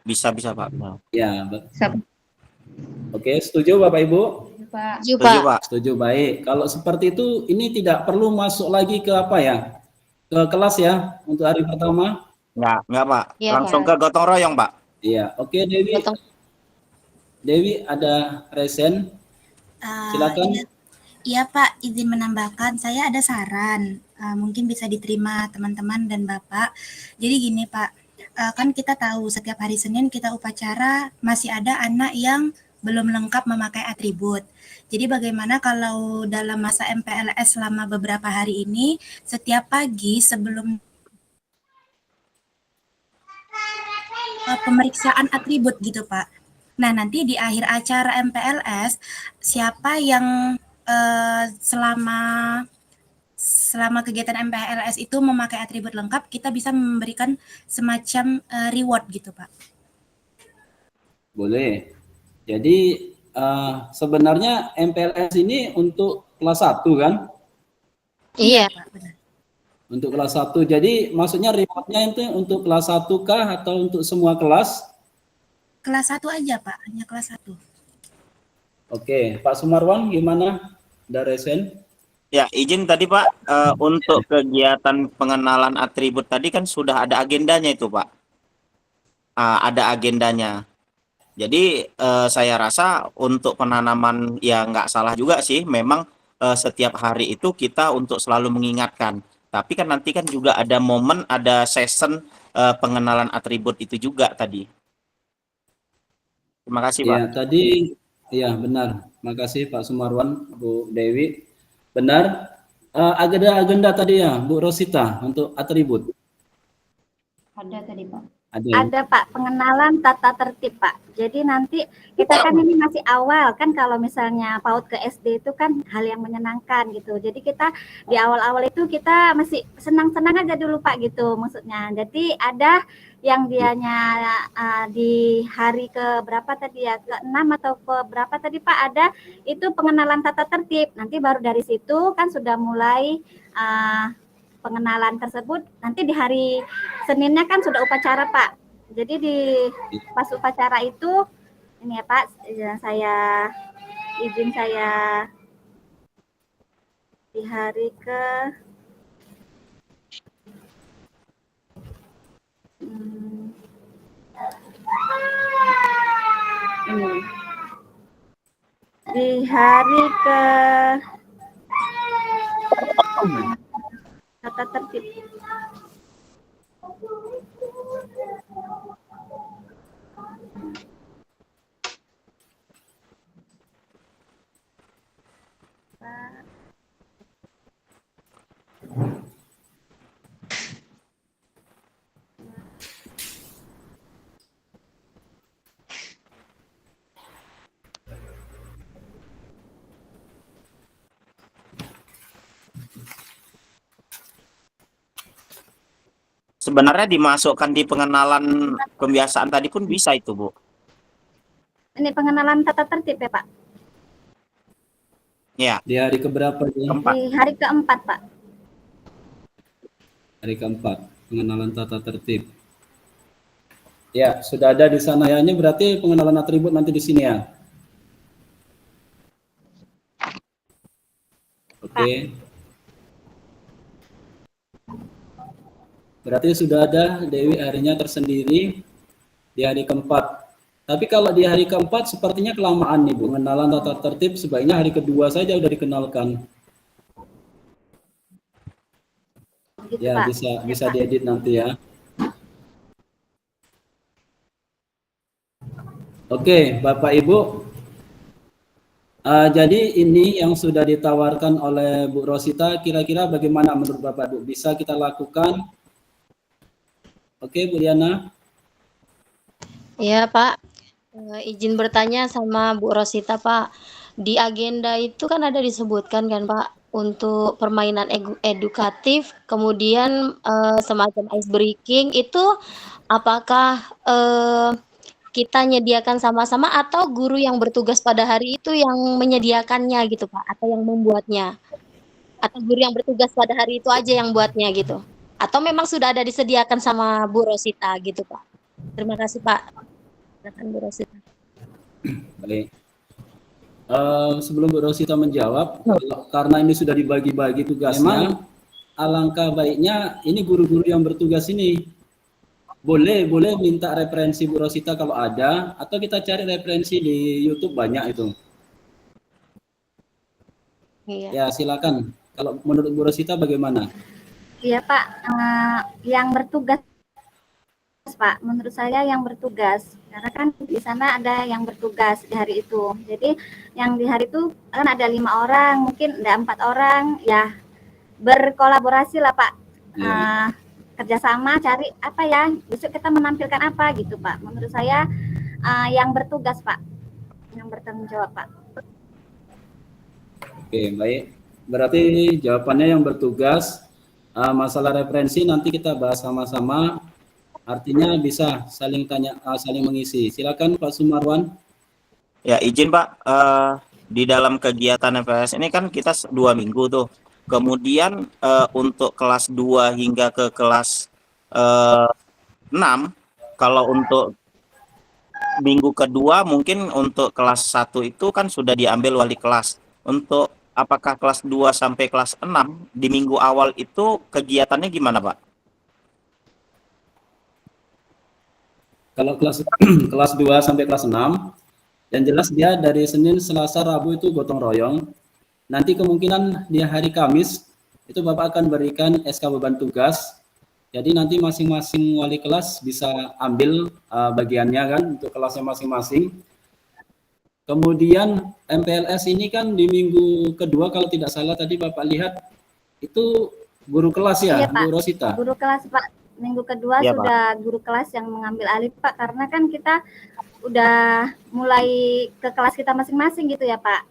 Bisa Pak. Ya, oke, setuju Bapak Ibu? Pak. Setuju Pak. Setuju, baik. Kalau seperti itu ini tidak perlu masuk lagi ke apa ya? Ke kelas ya untuk hari pertama? Enggak Pak. Iya, Langsung Pak. ke gotong royong Pak. Iya, oke Dewi. Dewi ada resen. Silakan. Iya Pak, izin menambahkan, saya ada saran, mungkin bisa diterima teman-teman dan Bapak. Jadi gini Pak, kan kita tahu setiap hari Senin kita upacara masih ada anak yang belum lengkap memakai atribut. Jadi bagaimana kalau dalam masa MPLS selama beberapa hari ini, setiap pagi sebelum pemeriksaan atribut gitu Pak. Nah nanti di akhir acara MPLS, siapa yang selama kegiatan MPLS itu memakai atribut lengkap, kita bisa memberikan semacam reward gitu Pak. Boleh. Jadi sebenarnya MPLS ini untuk kelas 1 kan? Iya. Pak, benar. Untuk kelas 1. Jadi maksudnya rewardnya itu untuk kelas 1 kah atau untuk semua kelas? Kelas 1 aja Pak, hanya kelas 1. Oke, Pak Sumarwan gimana? Ada resen? Ya, izin tadi Pak, untuk kegiatan pengenalan atribut tadi kan sudah ada agendanya itu Pak. Ada agendanya. Jadi saya rasa untuk penanaman ya nggak salah juga sih, memang setiap hari itu kita untuk selalu mengingatkan. Tapi kan nanti kan juga ada momen, ada session pengenalan atribut itu juga tadi. Terima kasih Pak. Ya, Iya, benar. Makasih Pak Sumarwan, Bu Dewi. Benar. Agenda tadi ya, Bu Rosita, untuk atribut. Ada tadi Pak. Ada ya? Ada Pak, pengenalan tata tertib Pak. Jadi nanti kita kan ini masih awal kan, kalau misalnya PAUD ke SD itu kan hal yang menyenangkan gitu. Jadi kita di awal-awal itu kita masih senang-senang aja dulu Pak gitu maksudnya. Jadi ada yang dianya di hari ke berapa tadi ya, ke-6 atau ke berapa tadi Pak, ada itu pengenalan tata tertib. Nanti baru dari situ kan sudah mulai pengenalan tersebut. Nanti di hari Seninnya kan sudah upacara Pak. Jadi di pas upacara itu ini ya Pak, izin saya di hari ke ini di hari ke tata tertib. Sebenarnya dimasukkan di pengenalan pembiasaan tadi pun bisa itu, Bu. Ini pengenalan tata tertib ya Pak? Ya. Di hari keberapa nih? Di hari keempat Pak. Hari keempat, pengenalan tata tertib. Ya, sudah ada di sana ya. Ini berarti pengenalan atribut nanti di sini ya. Oke. Berarti sudah ada Dewi harinya tersendiri di hari keempat. Tapi kalau di hari keempat sepertinya kelamaan nih Bu. Pengenalan tata tertib sebaiknya hari kedua saja udah dikenalkan. Gitu, Ya, Pak. bisa diedit nanti ya. Oke, Bapak Ibu. Jadi ini yang sudah ditawarkan oleh Bu Rosita, kira-kira bagaimana menurut Bapak Ibu? Bisa kita lakukan? Oke, Bu Diana. Iya Pak, izin bertanya sama Bu Rosita Pak. Di agenda itu kan ada disebutkan kan Pak, untuk permainan edukatif, kemudian semacam ice breaking itu apakah kita nyediakan sama-sama atau guru yang bertugas pada hari itu yang menyediakannya gitu Pak, atau yang membuatnya? Atau guru yang bertugas pada hari itu aja yang buatnya gitu? Atau memang sudah ada disediakan sama Bu Rosita gitu Pak? Terima kasih Pak. Silakan Bu Rosita. Baik. Sebelum Bu Rosita menjawab, karena ini sudah dibagi-bagi tugasnya, alangkah baiknya ini guru-guru yang bertugas ini boleh minta referensi Bu Rosita kalau ada, atau kita cari referensi di YouTube banyak itu. Iya. Ya silakan. Kalau menurut Bu Rosita bagaimana? Iya Pak, yang bertugas Pak, menurut saya yang bertugas, karena kan di sana ada yang bertugas di hari itu. Jadi yang di hari itu kan ada 5 orang, mungkin ada 4 orang, ya berkolaborasi lah Pak. Kerjasama cari apa ya, besok kita menampilkan apa gitu Pak. Menurut saya yang bertugas Pak, yang bertanggung jawab Pak. Oke, baik. Berarti jawabannya yang bertugas. Masalah referensi nanti kita bahas sama-sama. Artinya bisa saling tanya, saling mengisi. Silakan Pak Sumarwan. Ya, izin Pak. Di dalam kegiatan FPS ini kan kita 2 minggu tuh. Kemudian untuk kelas 2 hingga ke kelas 6, kalau untuk minggu kedua mungkin untuk kelas 1 itu kan sudah diambil wali kelas. Untuk apakah kelas 2 sampai kelas 6 di minggu awal itu kegiatannya gimana Pak? Kalau kelas 2 sampai kelas 6, yang jelas dia dari Senin, Selasa, Rabu itu gotong royong. Nanti kemungkinan di hari Kamis itu Bapak akan berikan SK beban tugas. Jadi nanti masing-masing wali kelas bisa ambil bagiannya kan untuk kelasnya masing-masing. Kemudian MPLS ini kan di minggu kedua kalau tidak salah tadi Bapak lihat itu guru kelas ya, Iya, Pak. Bu Rosita? Guru kelas, Pak. Minggu kedua Iya, sudah guru kelas yang mengambil alih, Pak, karena kan kita udah mulai ke kelas kita masing-masing gitu ya, Pak.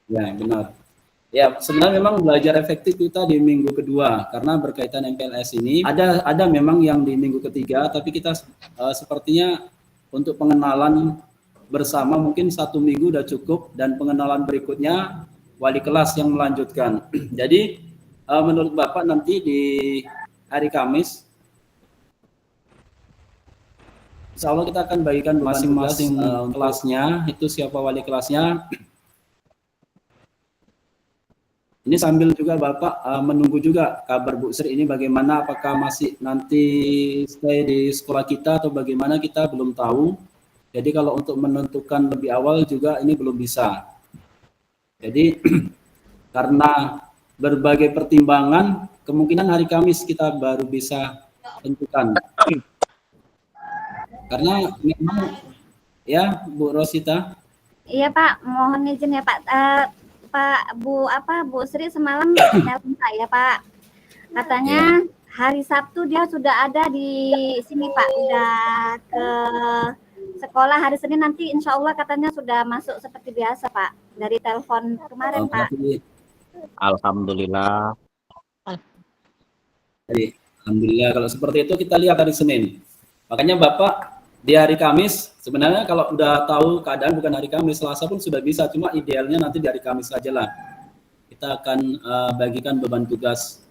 Ya, benar. Ya, sebenarnya memang belajar efektif kita di minggu kedua karena berkaitan MPLS ini ada memang yang di minggu ketiga, tapi kita sepertinya untuk pengenalan bersama mungkin 1 minggu udah cukup dan pengenalan berikutnya wali kelas yang melanjutkan. Jadi menurut Bapak nanti di hari Kamis, insya Allah kita akan bagikan masing-masing kelasnya, itu siapa wali kelasnya. Ini sambil juga Bapak menunggu juga kabar Bu Sri ini bagaimana, apakah masih nanti stay di sekolah kita atau bagaimana, kita belum tahu. Jadi kalau untuk menentukan lebih awal juga ini belum bisa. Jadi karena berbagai pertimbangan, kemungkinan hari Kamis kita baru bisa tentukan. Karena memang ya Bu Rosita. Iya, Pak, mohon izin ya, Pak. Bu Sri semalam nelpon saya, Pak. Katanya hari Sabtu dia sudah ada di sini, Pak. Udah ke sekolah, hari Senin nanti insya Allah katanya sudah masuk seperti biasa, Pak. Dari telepon kemarin, Pak. Alhamdulillah. Jadi, alhamdulillah kalau seperti itu kita lihat hari Senin. Makanya Bapak di hari Kamis sebenarnya kalau udah tahu keadaan bukan hari Kamis, Selasa pun sudah bisa, cuma idealnya nanti di hari Kamis saja lah. Kita akan bagikan beban tugas.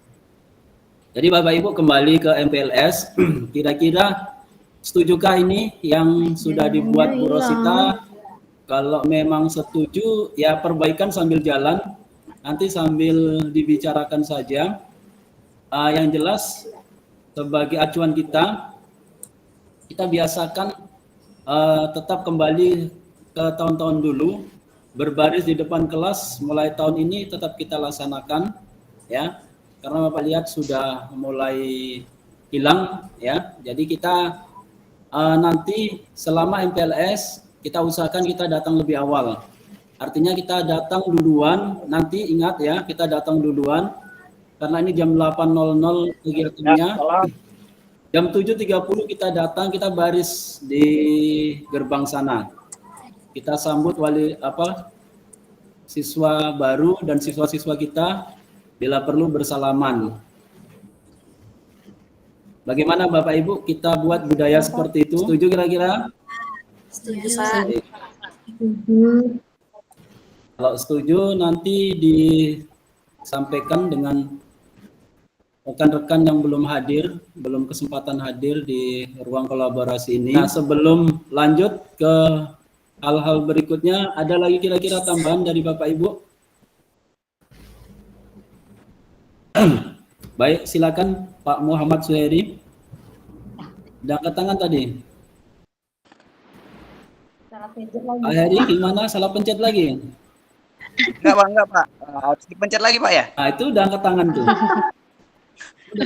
Jadi Bapak Ibu kembali ke MPLS, kira-kira setujukah ini yang sudah dibuat Bu Rosita? Kalau memang setuju ya perbaikan sambil jalan, nanti sambil dibicarakan saja. Yang jelas sebagai acuan kita biasakan tetap kembali ke tahun-tahun dulu, berbaris di depan kelas mulai tahun ini tetap kita laksanakan ya, karena Bapak lihat sudah mulai hilang ya. Jadi kita nanti selama MPLS kita usahakan kita datang lebih awal, artinya kita datang duluan. Nanti ingat ya, kita datang duluan karena ini jam 8.00 kegiatannya. Jam 7.30 kita datang, kita baris di gerbang sana. Kita sambut siswa baru dan siswa-siswa kita, bila perlu bersalaman. Bagaimana Bapak Ibu, kita buat budaya seperti itu? Setuju kira-kira? Setuju, Pak. Kalau setuju nanti disampaikan dengan rekan-rekan yang belum kesempatan hadir di ruang kolaborasi ini. Nah, sebelum lanjut ke hal-hal berikutnya, ada lagi kira-kira tambahan dari Bapak Ibu? Baik, silakan Pak Muhammad Suheri. Udah angkat tangan tadi. Pak Heri, gimana? Salah pencet lagi? Enggak Pak. Harus dipencet lagi Pak ya? Nah, itu udah angkat tangan tuh.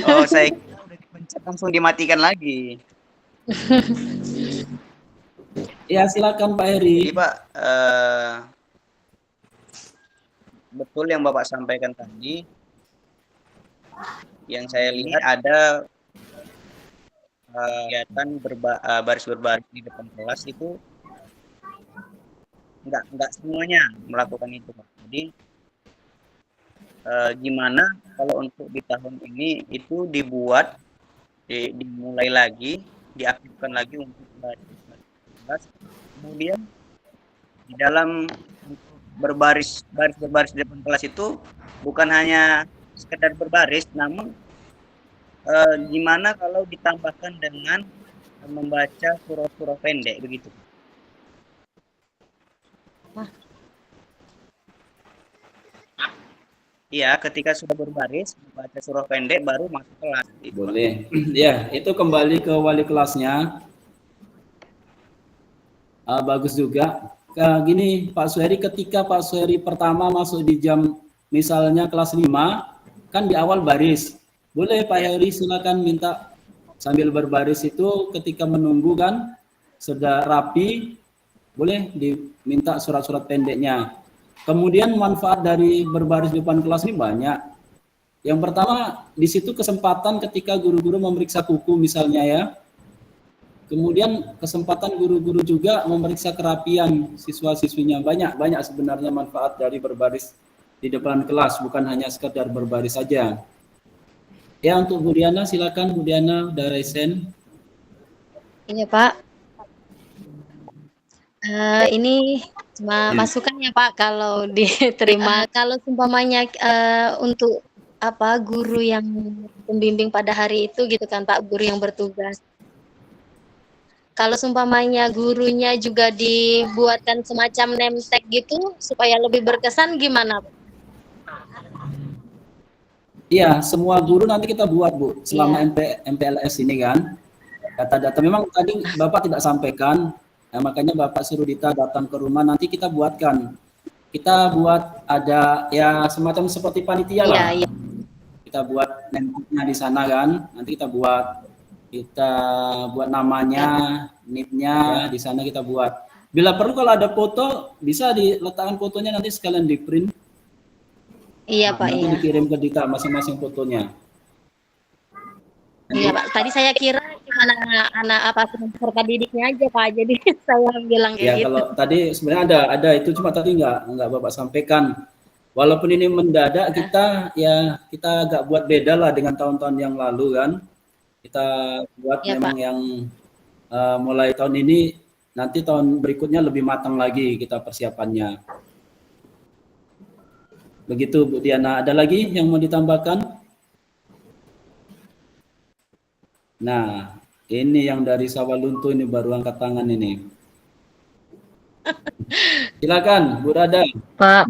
Oh, saya kira udah dipencet langsung dimatikan lagi. Ya, silakan Pak Heri. Jadi Pak, betul yang Bapak sampaikan tadi. Yang saya lihat ada kegiatan baris berbaris di depan kelas itu enggak semuanya melakukan itu Pak. Jadi gimana kalau untuk di tahun ini itu dimulai lagi, diaktifkan lagi untuk baris. Kemudian di dalam baris di depan kelas itu bukan hanya sekedar berbaris, namun gimana kalau ditambahkan dengan membaca surah-surah pendek begitu. Iya, ketika sudah berbaris, baca surah pendek baru masuk kelas. Boleh. Ya, itu kembali ke wali kelasnya. Bagus juga. Gini, Pak Suheri, ketika Pak Suheri pertama masuk di jam misalnya kelas 5, kan di awal baris. Boleh Pak Heri silakan minta sambil berbaris itu ketika menunggu kan, sudah rapi, boleh diminta surat-surat pendeknya. Kemudian manfaat dari berbaris di depan kelas ini banyak. Yang pertama, di situ kesempatan ketika guru-guru memeriksa kuku misalnya ya. Kemudian kesempatan guru-guru juga memeriksa kerapian siswa-siswinya. Banyak sebenarnya manfaat dari berbaris di depan kelas, bukan hanya sekedar berbaris saja. Ya, untuk Bu Diana, silakan Bu Diana, udah resen. Iya Pak. Ini cuma masukan ya Pak kalau diterima. Kalau umpamanya untuk apa guru yang pembimbing pada hari itu gitu kan Pak, guru yang bertugas. Kalau seumpamanya gurunya juga dibuatkan semacam name tag gitu supaya lebih berkesan gimana, Pak? Iya, semua guru nanti kita buat, Bu, selama MPLS ini kan. Data-data memang tadi Bapak tidak sampaikan, makanya Bapak suruh Dita datang ke rumah, nanti kita buatkan. Kita buat ada ya semacam seperti panitia lah. Iya. Kita buat name-nya di sana kan, nanti kita buat namanya, NIP-nya di sana kita buat. Bila perlu kalau ada foto bisa diletakkan fotonya nanti sekalian di print. Iya Pak. Nanti dikirim ke Dita masing-masing fotonya. Iya Pak. Tadi saya kira gimana anak apa peserta didiknya aja Pak. Jadi saya bilang kayak gitu. Kalau tadi sebenarnya ada itu cuma tadi nggak Bapak sampaikan. Walaupun ini mendadak kita agak buat beda lah dengan tahun-tahun yang lalu kan. Kita buat memang Pak. Yang mulai tahun ini, nanti tahun berikutnya lebih matang lagi kita persiapannya. Begitu Bu Diana, ada lagi yang mau ditambahkan? Nah, ini yang dari Sawalunto ini baru angkat tangan ini. Silakan Bu Rada. Pak,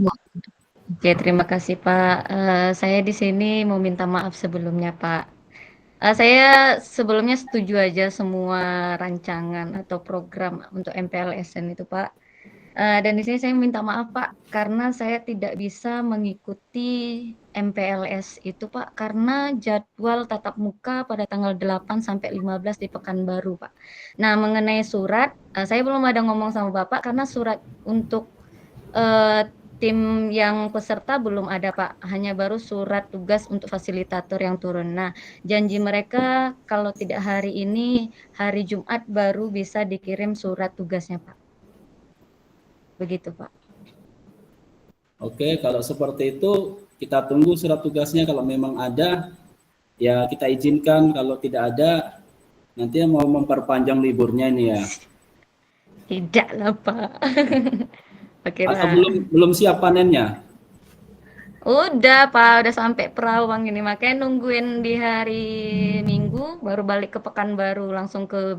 oke, terima kasih Pak. Saya di sini mau minta maaf sebelumnya Pak. Saya sebelumnya setuju aja semua rancangan atau program untuk MPLSN itu Pak. Dan di sini saya minta maaf Pak, karena saya tidak bisa mengikuti MPLS itu Pak, karena jadwal tatap muka pada tanggal 8 sampai 15 di Pekanbaru Pak. Nah, mengenai surat, saya belum ada ngomong sama Bapak karena surat untuk tim yang peserta belum ada Pak, hanya baru surat tugas untuk fasilitator yang turun. Nah, janji mereka kalau tidak hari ini, hari Jumat baru bisa dikirim surat tugasnya Pak. Begitu Pak. Oke, kalau seperti itu kita tunggu surat tugasnya, kalau memang ada ya kita izinkan, kalau tidak ada nanti mau memperpanjang liburnya ini ya. Tidak lah Pak. Oke, atau Pak. belum siap panennya? Udah Pak, udah sampai Perawang ini, makanya nungguin di hari Minggu baru balik ke Pekanbaru langsung ke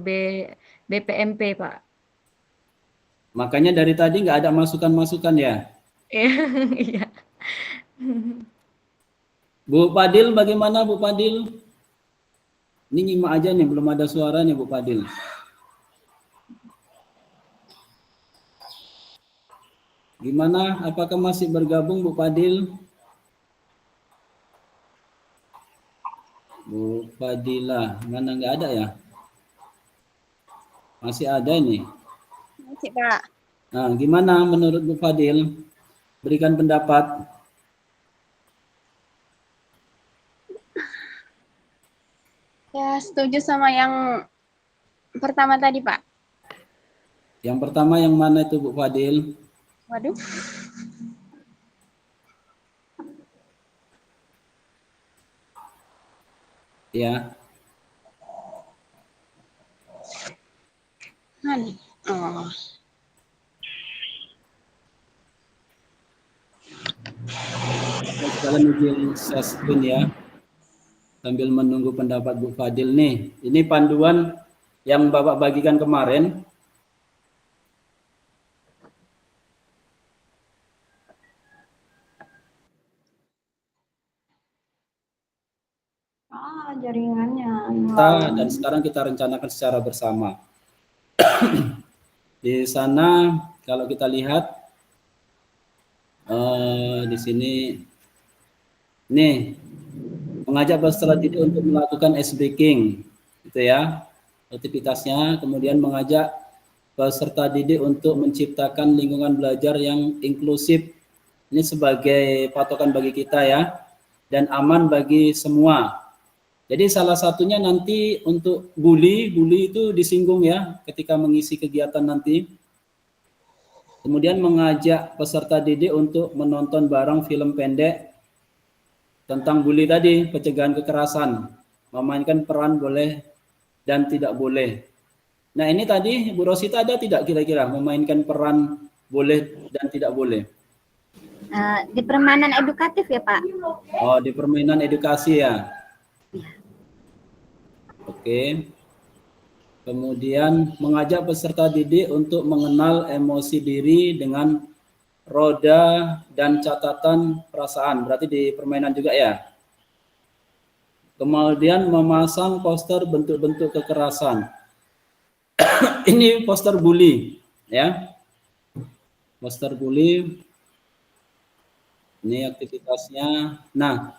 BPMP Pak. Makanya dari tadi nggak ada masukan-masukan ya? Iya. Bu Padil bagaimana Bu Padil? Ini nyimak aja nih, belum ada suaranya Bu Padil. Gimana? Apakah masih bergabung Bu Padil? Bu Padila, mana nggak ada ya? Masih ada ini. Masih Pak. Nah, gimana menurut Bu Fadil? Berikan pendapat. Ya, setuju sama yang pertama tadi Pak. Yang pertama yang mana itu Bu Fadil? Waduh. Ya. Oh. Sekalian uji screen ya. Sambil menunggu pendapat Bu Fadil nih. Ini panduan yang Bapak bagikan kemarin. Jaringannya. Dan sekarang kita rencanakan secara bersama. Di sana kalau kita lihat di sini nih mengajak peserta didik untuk melakukan ice breaking gitu ya, aktivitasnya, kemudian mengajak peserta didik untuk menciptakan lingkungan belajar yang inklusif. Ini sebagai patokan bagi kita ya, dan aman bagi semua. Jadi salah satunya nanti untuk bully itu disinggung ya ketika mengisi kegiatan nanti. Kemudian mengajak peserta didik untuk menonton bareng film pendek tentang bully tadi, pencegahan kekerasan, memainkan peran boleh dan tidak boleh. Nah ini tadi Bu Rosita ada tidak kira-kira memainkan peran boleh dan tidak boleh? Di permainan edukatif ya Pak? Oh di permainan edukasi ya? Oke. Kemudian mengajak peserta didik untuk mengenal emosi diri dengan roda dan catatan perasaan. Berarti di permainan juga ya? Kemudian memasang poster bentuk-bentuk kekerasan. Ini poster bully ya, poster bully ini aktivitasnya. Nah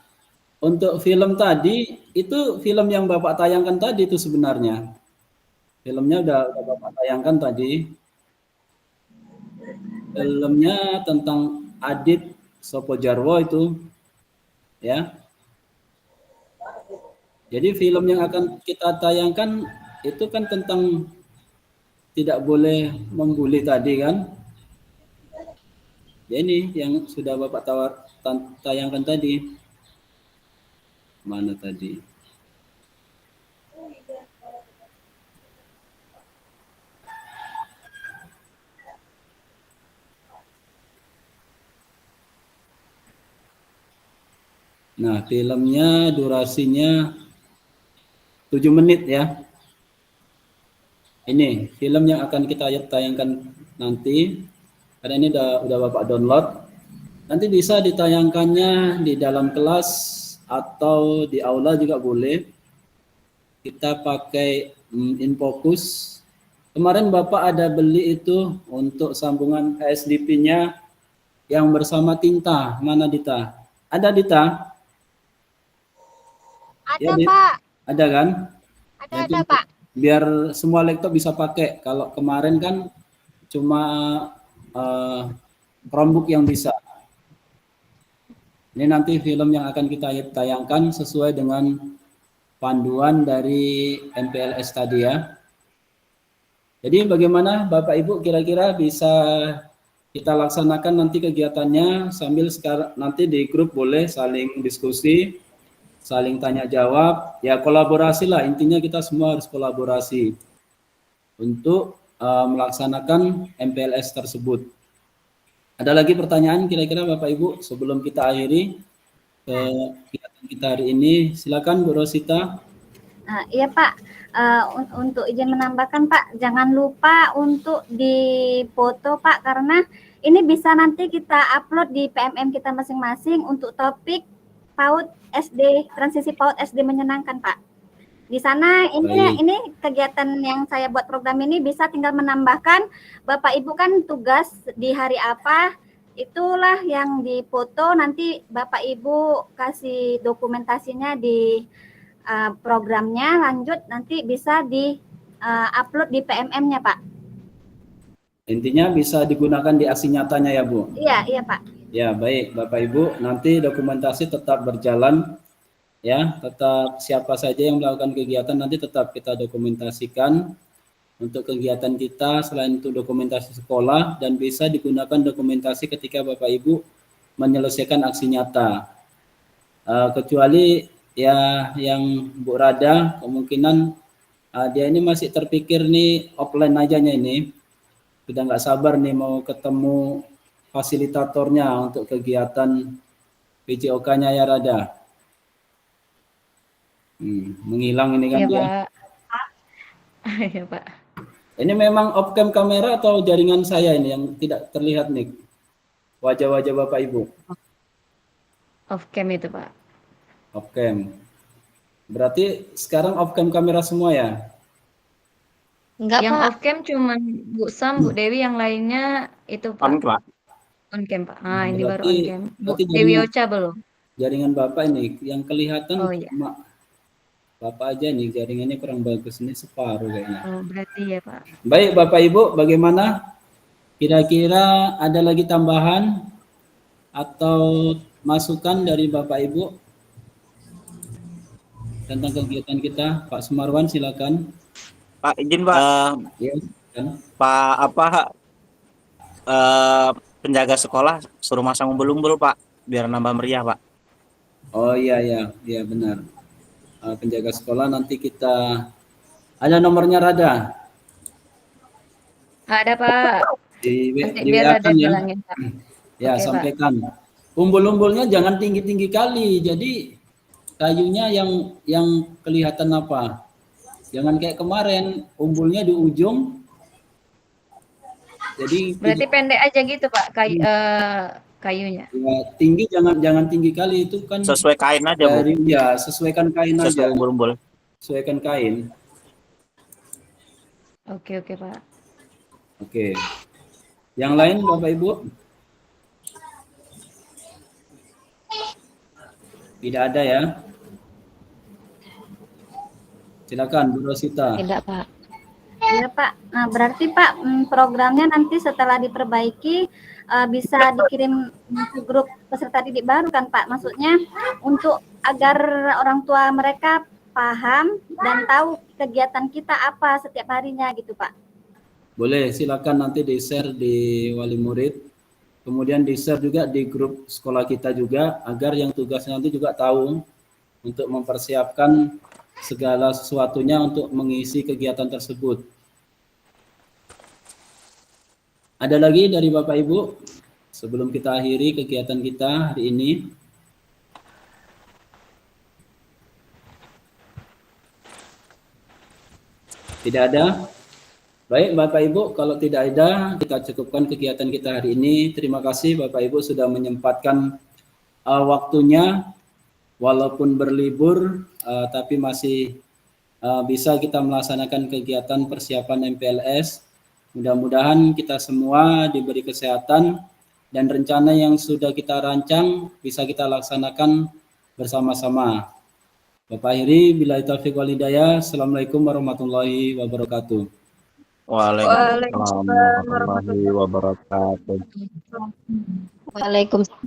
untuk film tadi itu film yang Bapak tayangkan tadi itu sebenarnya filmnya udah Bapak tayangkan tadi, filmnya tentang Adit Sopojarwo itu ya. Jadi film yang akan kita tayangkan itu kan tentang tidak boleh membuli tadi kan. Ya ini yang sudah Bapak tayangkan tadi. Mana tadi? Nah, filmnya durasinya 7 menit ya. Ini film yang akan kita tayangkan nanti. Karena ini udah Bapak download. Nanti bisa ditayangkannya di dalam kelas atau di aula juga boleh. Kita pakai InFocus. Kemarin Bapak ada beli itu untuk sambungan SDP-nya yang bersama tinta. Mana Dita? Ada Dita? Ada Ya, Pak. ada kan? Ada Pak. Biar semua laptop bisa pakai. Kalau kemarin kan cuma Chromebook yang bisa. Ini nanti film yang akan kita tayangkan sesuai dengan panduan dari MPLS tadi ya. Jadi bagaimana Bapak Ibu kira-kira bisa kita laksanakan nanti kegiatannya sambil sekarang nanti di grup boleh saling diskusi, saling tanya jawab, ya kolaborasi lah, intinya kita semua harus kolaborasi untuk melaksanakan MPLS tersebut. Ada lagi pertanyaan kira-kira Bapak Ibu sebelum kita akhiri kegiatan kita hari ini? Silakan Bu Rosita. Iya Pak, untuk izin menambahkan Pak, jangan lupa untuk dipoto Pak, karena ini bisa nanti kita upload di PMM kita masing-masing untuk topik PAUD SD, transisi PAUD SD menyenangkan Pak. Di sana ini kegiatan yang saya buat program ini bisa tinggal menambahkan Bapak Ibu kan tugas di hari apa, itulah yang dipoto, nanti Bapak Ibu kasih dokumentasinya di programnya, lanjut nanti bisa di upload di PMM-nya Pak. Intinya bisa digunakan di aksi nyatanya ya Bu? Iya Pak. Ya baik Bapak Ibu, nanti dokumentasi tetap berjalan ya, tetap siapa saja yang melakukan kegiatan nanti tetap kita dokumentasikan untuk kegiatan kita. Selain itu dokumentasi sekolah dan bisa digunakan dokumentasi ketika Bapak Ibu menyelesaikan aksi nyata. Kecuali ya yang Bu Rada kemungkinan dia ini masih terpikir nih offline aja ini, sudah nggak sabar nih mau ketemu fasilitatornya untuk kegiatan PJOK-nya ya Rada. Menghilang ini kan Iya, ya. Pak. Iya, Pak. Ini memang off cam kamera atau jaringan saya ini yang tidak terlihat nih wajah-wajah Bapak Ibu? Off cam itu, Pak. Off cam. Berarti sekarang off cam kamera semua ya? Enggak Yang Pak. off cam cuma Bu Sam, Bu Dewi, yang lainnya itu Pak. On cam Pak. Ah, ini baru on cam. Bu berarti Dewi Ocha belum. Jaringan Bapak ini yang kelihatan Oh, iya. Bapak aja nih jaringannya kurang bagus, ini separuh kayaknya. Oh, berarti ya Pak. Baik Bapak Ibu, bagaimana? Kira-kira ada lagi tambahan atau masukan dari Bapak Ibu tentang kegiatan kita? Pak Sumarwan silakan. Pak izin Pak, Ya, silakan. Pak penjaga sekolah suruh masang umbul-umbul Pak, biar nambah meriah Pak. Oh iya benar. Penjaga sekolah nanti kita ada nomornya Rada. Ada Pak. Di Nanti biar ada WA-kan ya. bilangin Pak. Ya, Oke, Pak. sampaikan. Umbul-umbulnya jangan tinggi-tinggi kali. Jadi kayunya yang kelihatan apa? Jangan kayak kemarin umbulnya di ujung. Jadi Berarti pendek aja gitu Pak kayunya. ya, tinggi jangan tinggi kali, itu kan Sesuai kain aja Bu. ya sesuaikan kain Sesuai aja. umbul-umbul. Sesuaikan kain. Oke Pak. Oke. Yang lain Bapak Ibu? Tidak ada ya? Silakan Bu Rosita. Tidak Pak. Iya Pak. Nah, berarti Pak programnya nanti setelah diperbaiki bisa dikirim ke grup peserta didik baru kan Pak? Maksudnya untuk agar orang tua mereka paham dan tahu kegiatan kita apa setiap harinya gitu Pak. Boleh, silakan nanti di-share di wali murid. Kemudian di-share juga di grup sekolah kita juga, agar yang tugasnya nanti juga tahu untuk mempersiapkan segala sesuatunya untuk mengisi kegiatan tersebut. Ada lagi dari Bapak Ibu sebelum kita akhiri kegiatan kita hari ini? Tidak ada? Baik Bapak Ibu, kalau tidak ada kita cukupkan kegiatan kita hari ini. Terima kasih Bapak Ibu sudah menyempatkan waktunya, walaupun berlibur tapi masih bisa kita melaksanakan kegiatan persiapan MPLS. Mudah-mudahan kita semua diberi kesehatan dan rencana yang sudah kita rancang bisa kita laksanakan bersama-sama. Bapak akhiri, billahi taufiq wal hidayah. Assalamualaikum warahmatullahi wabarakatuh. Waalaikumsalam warahmatullahi wabarakatuh. Waalaikumsalam.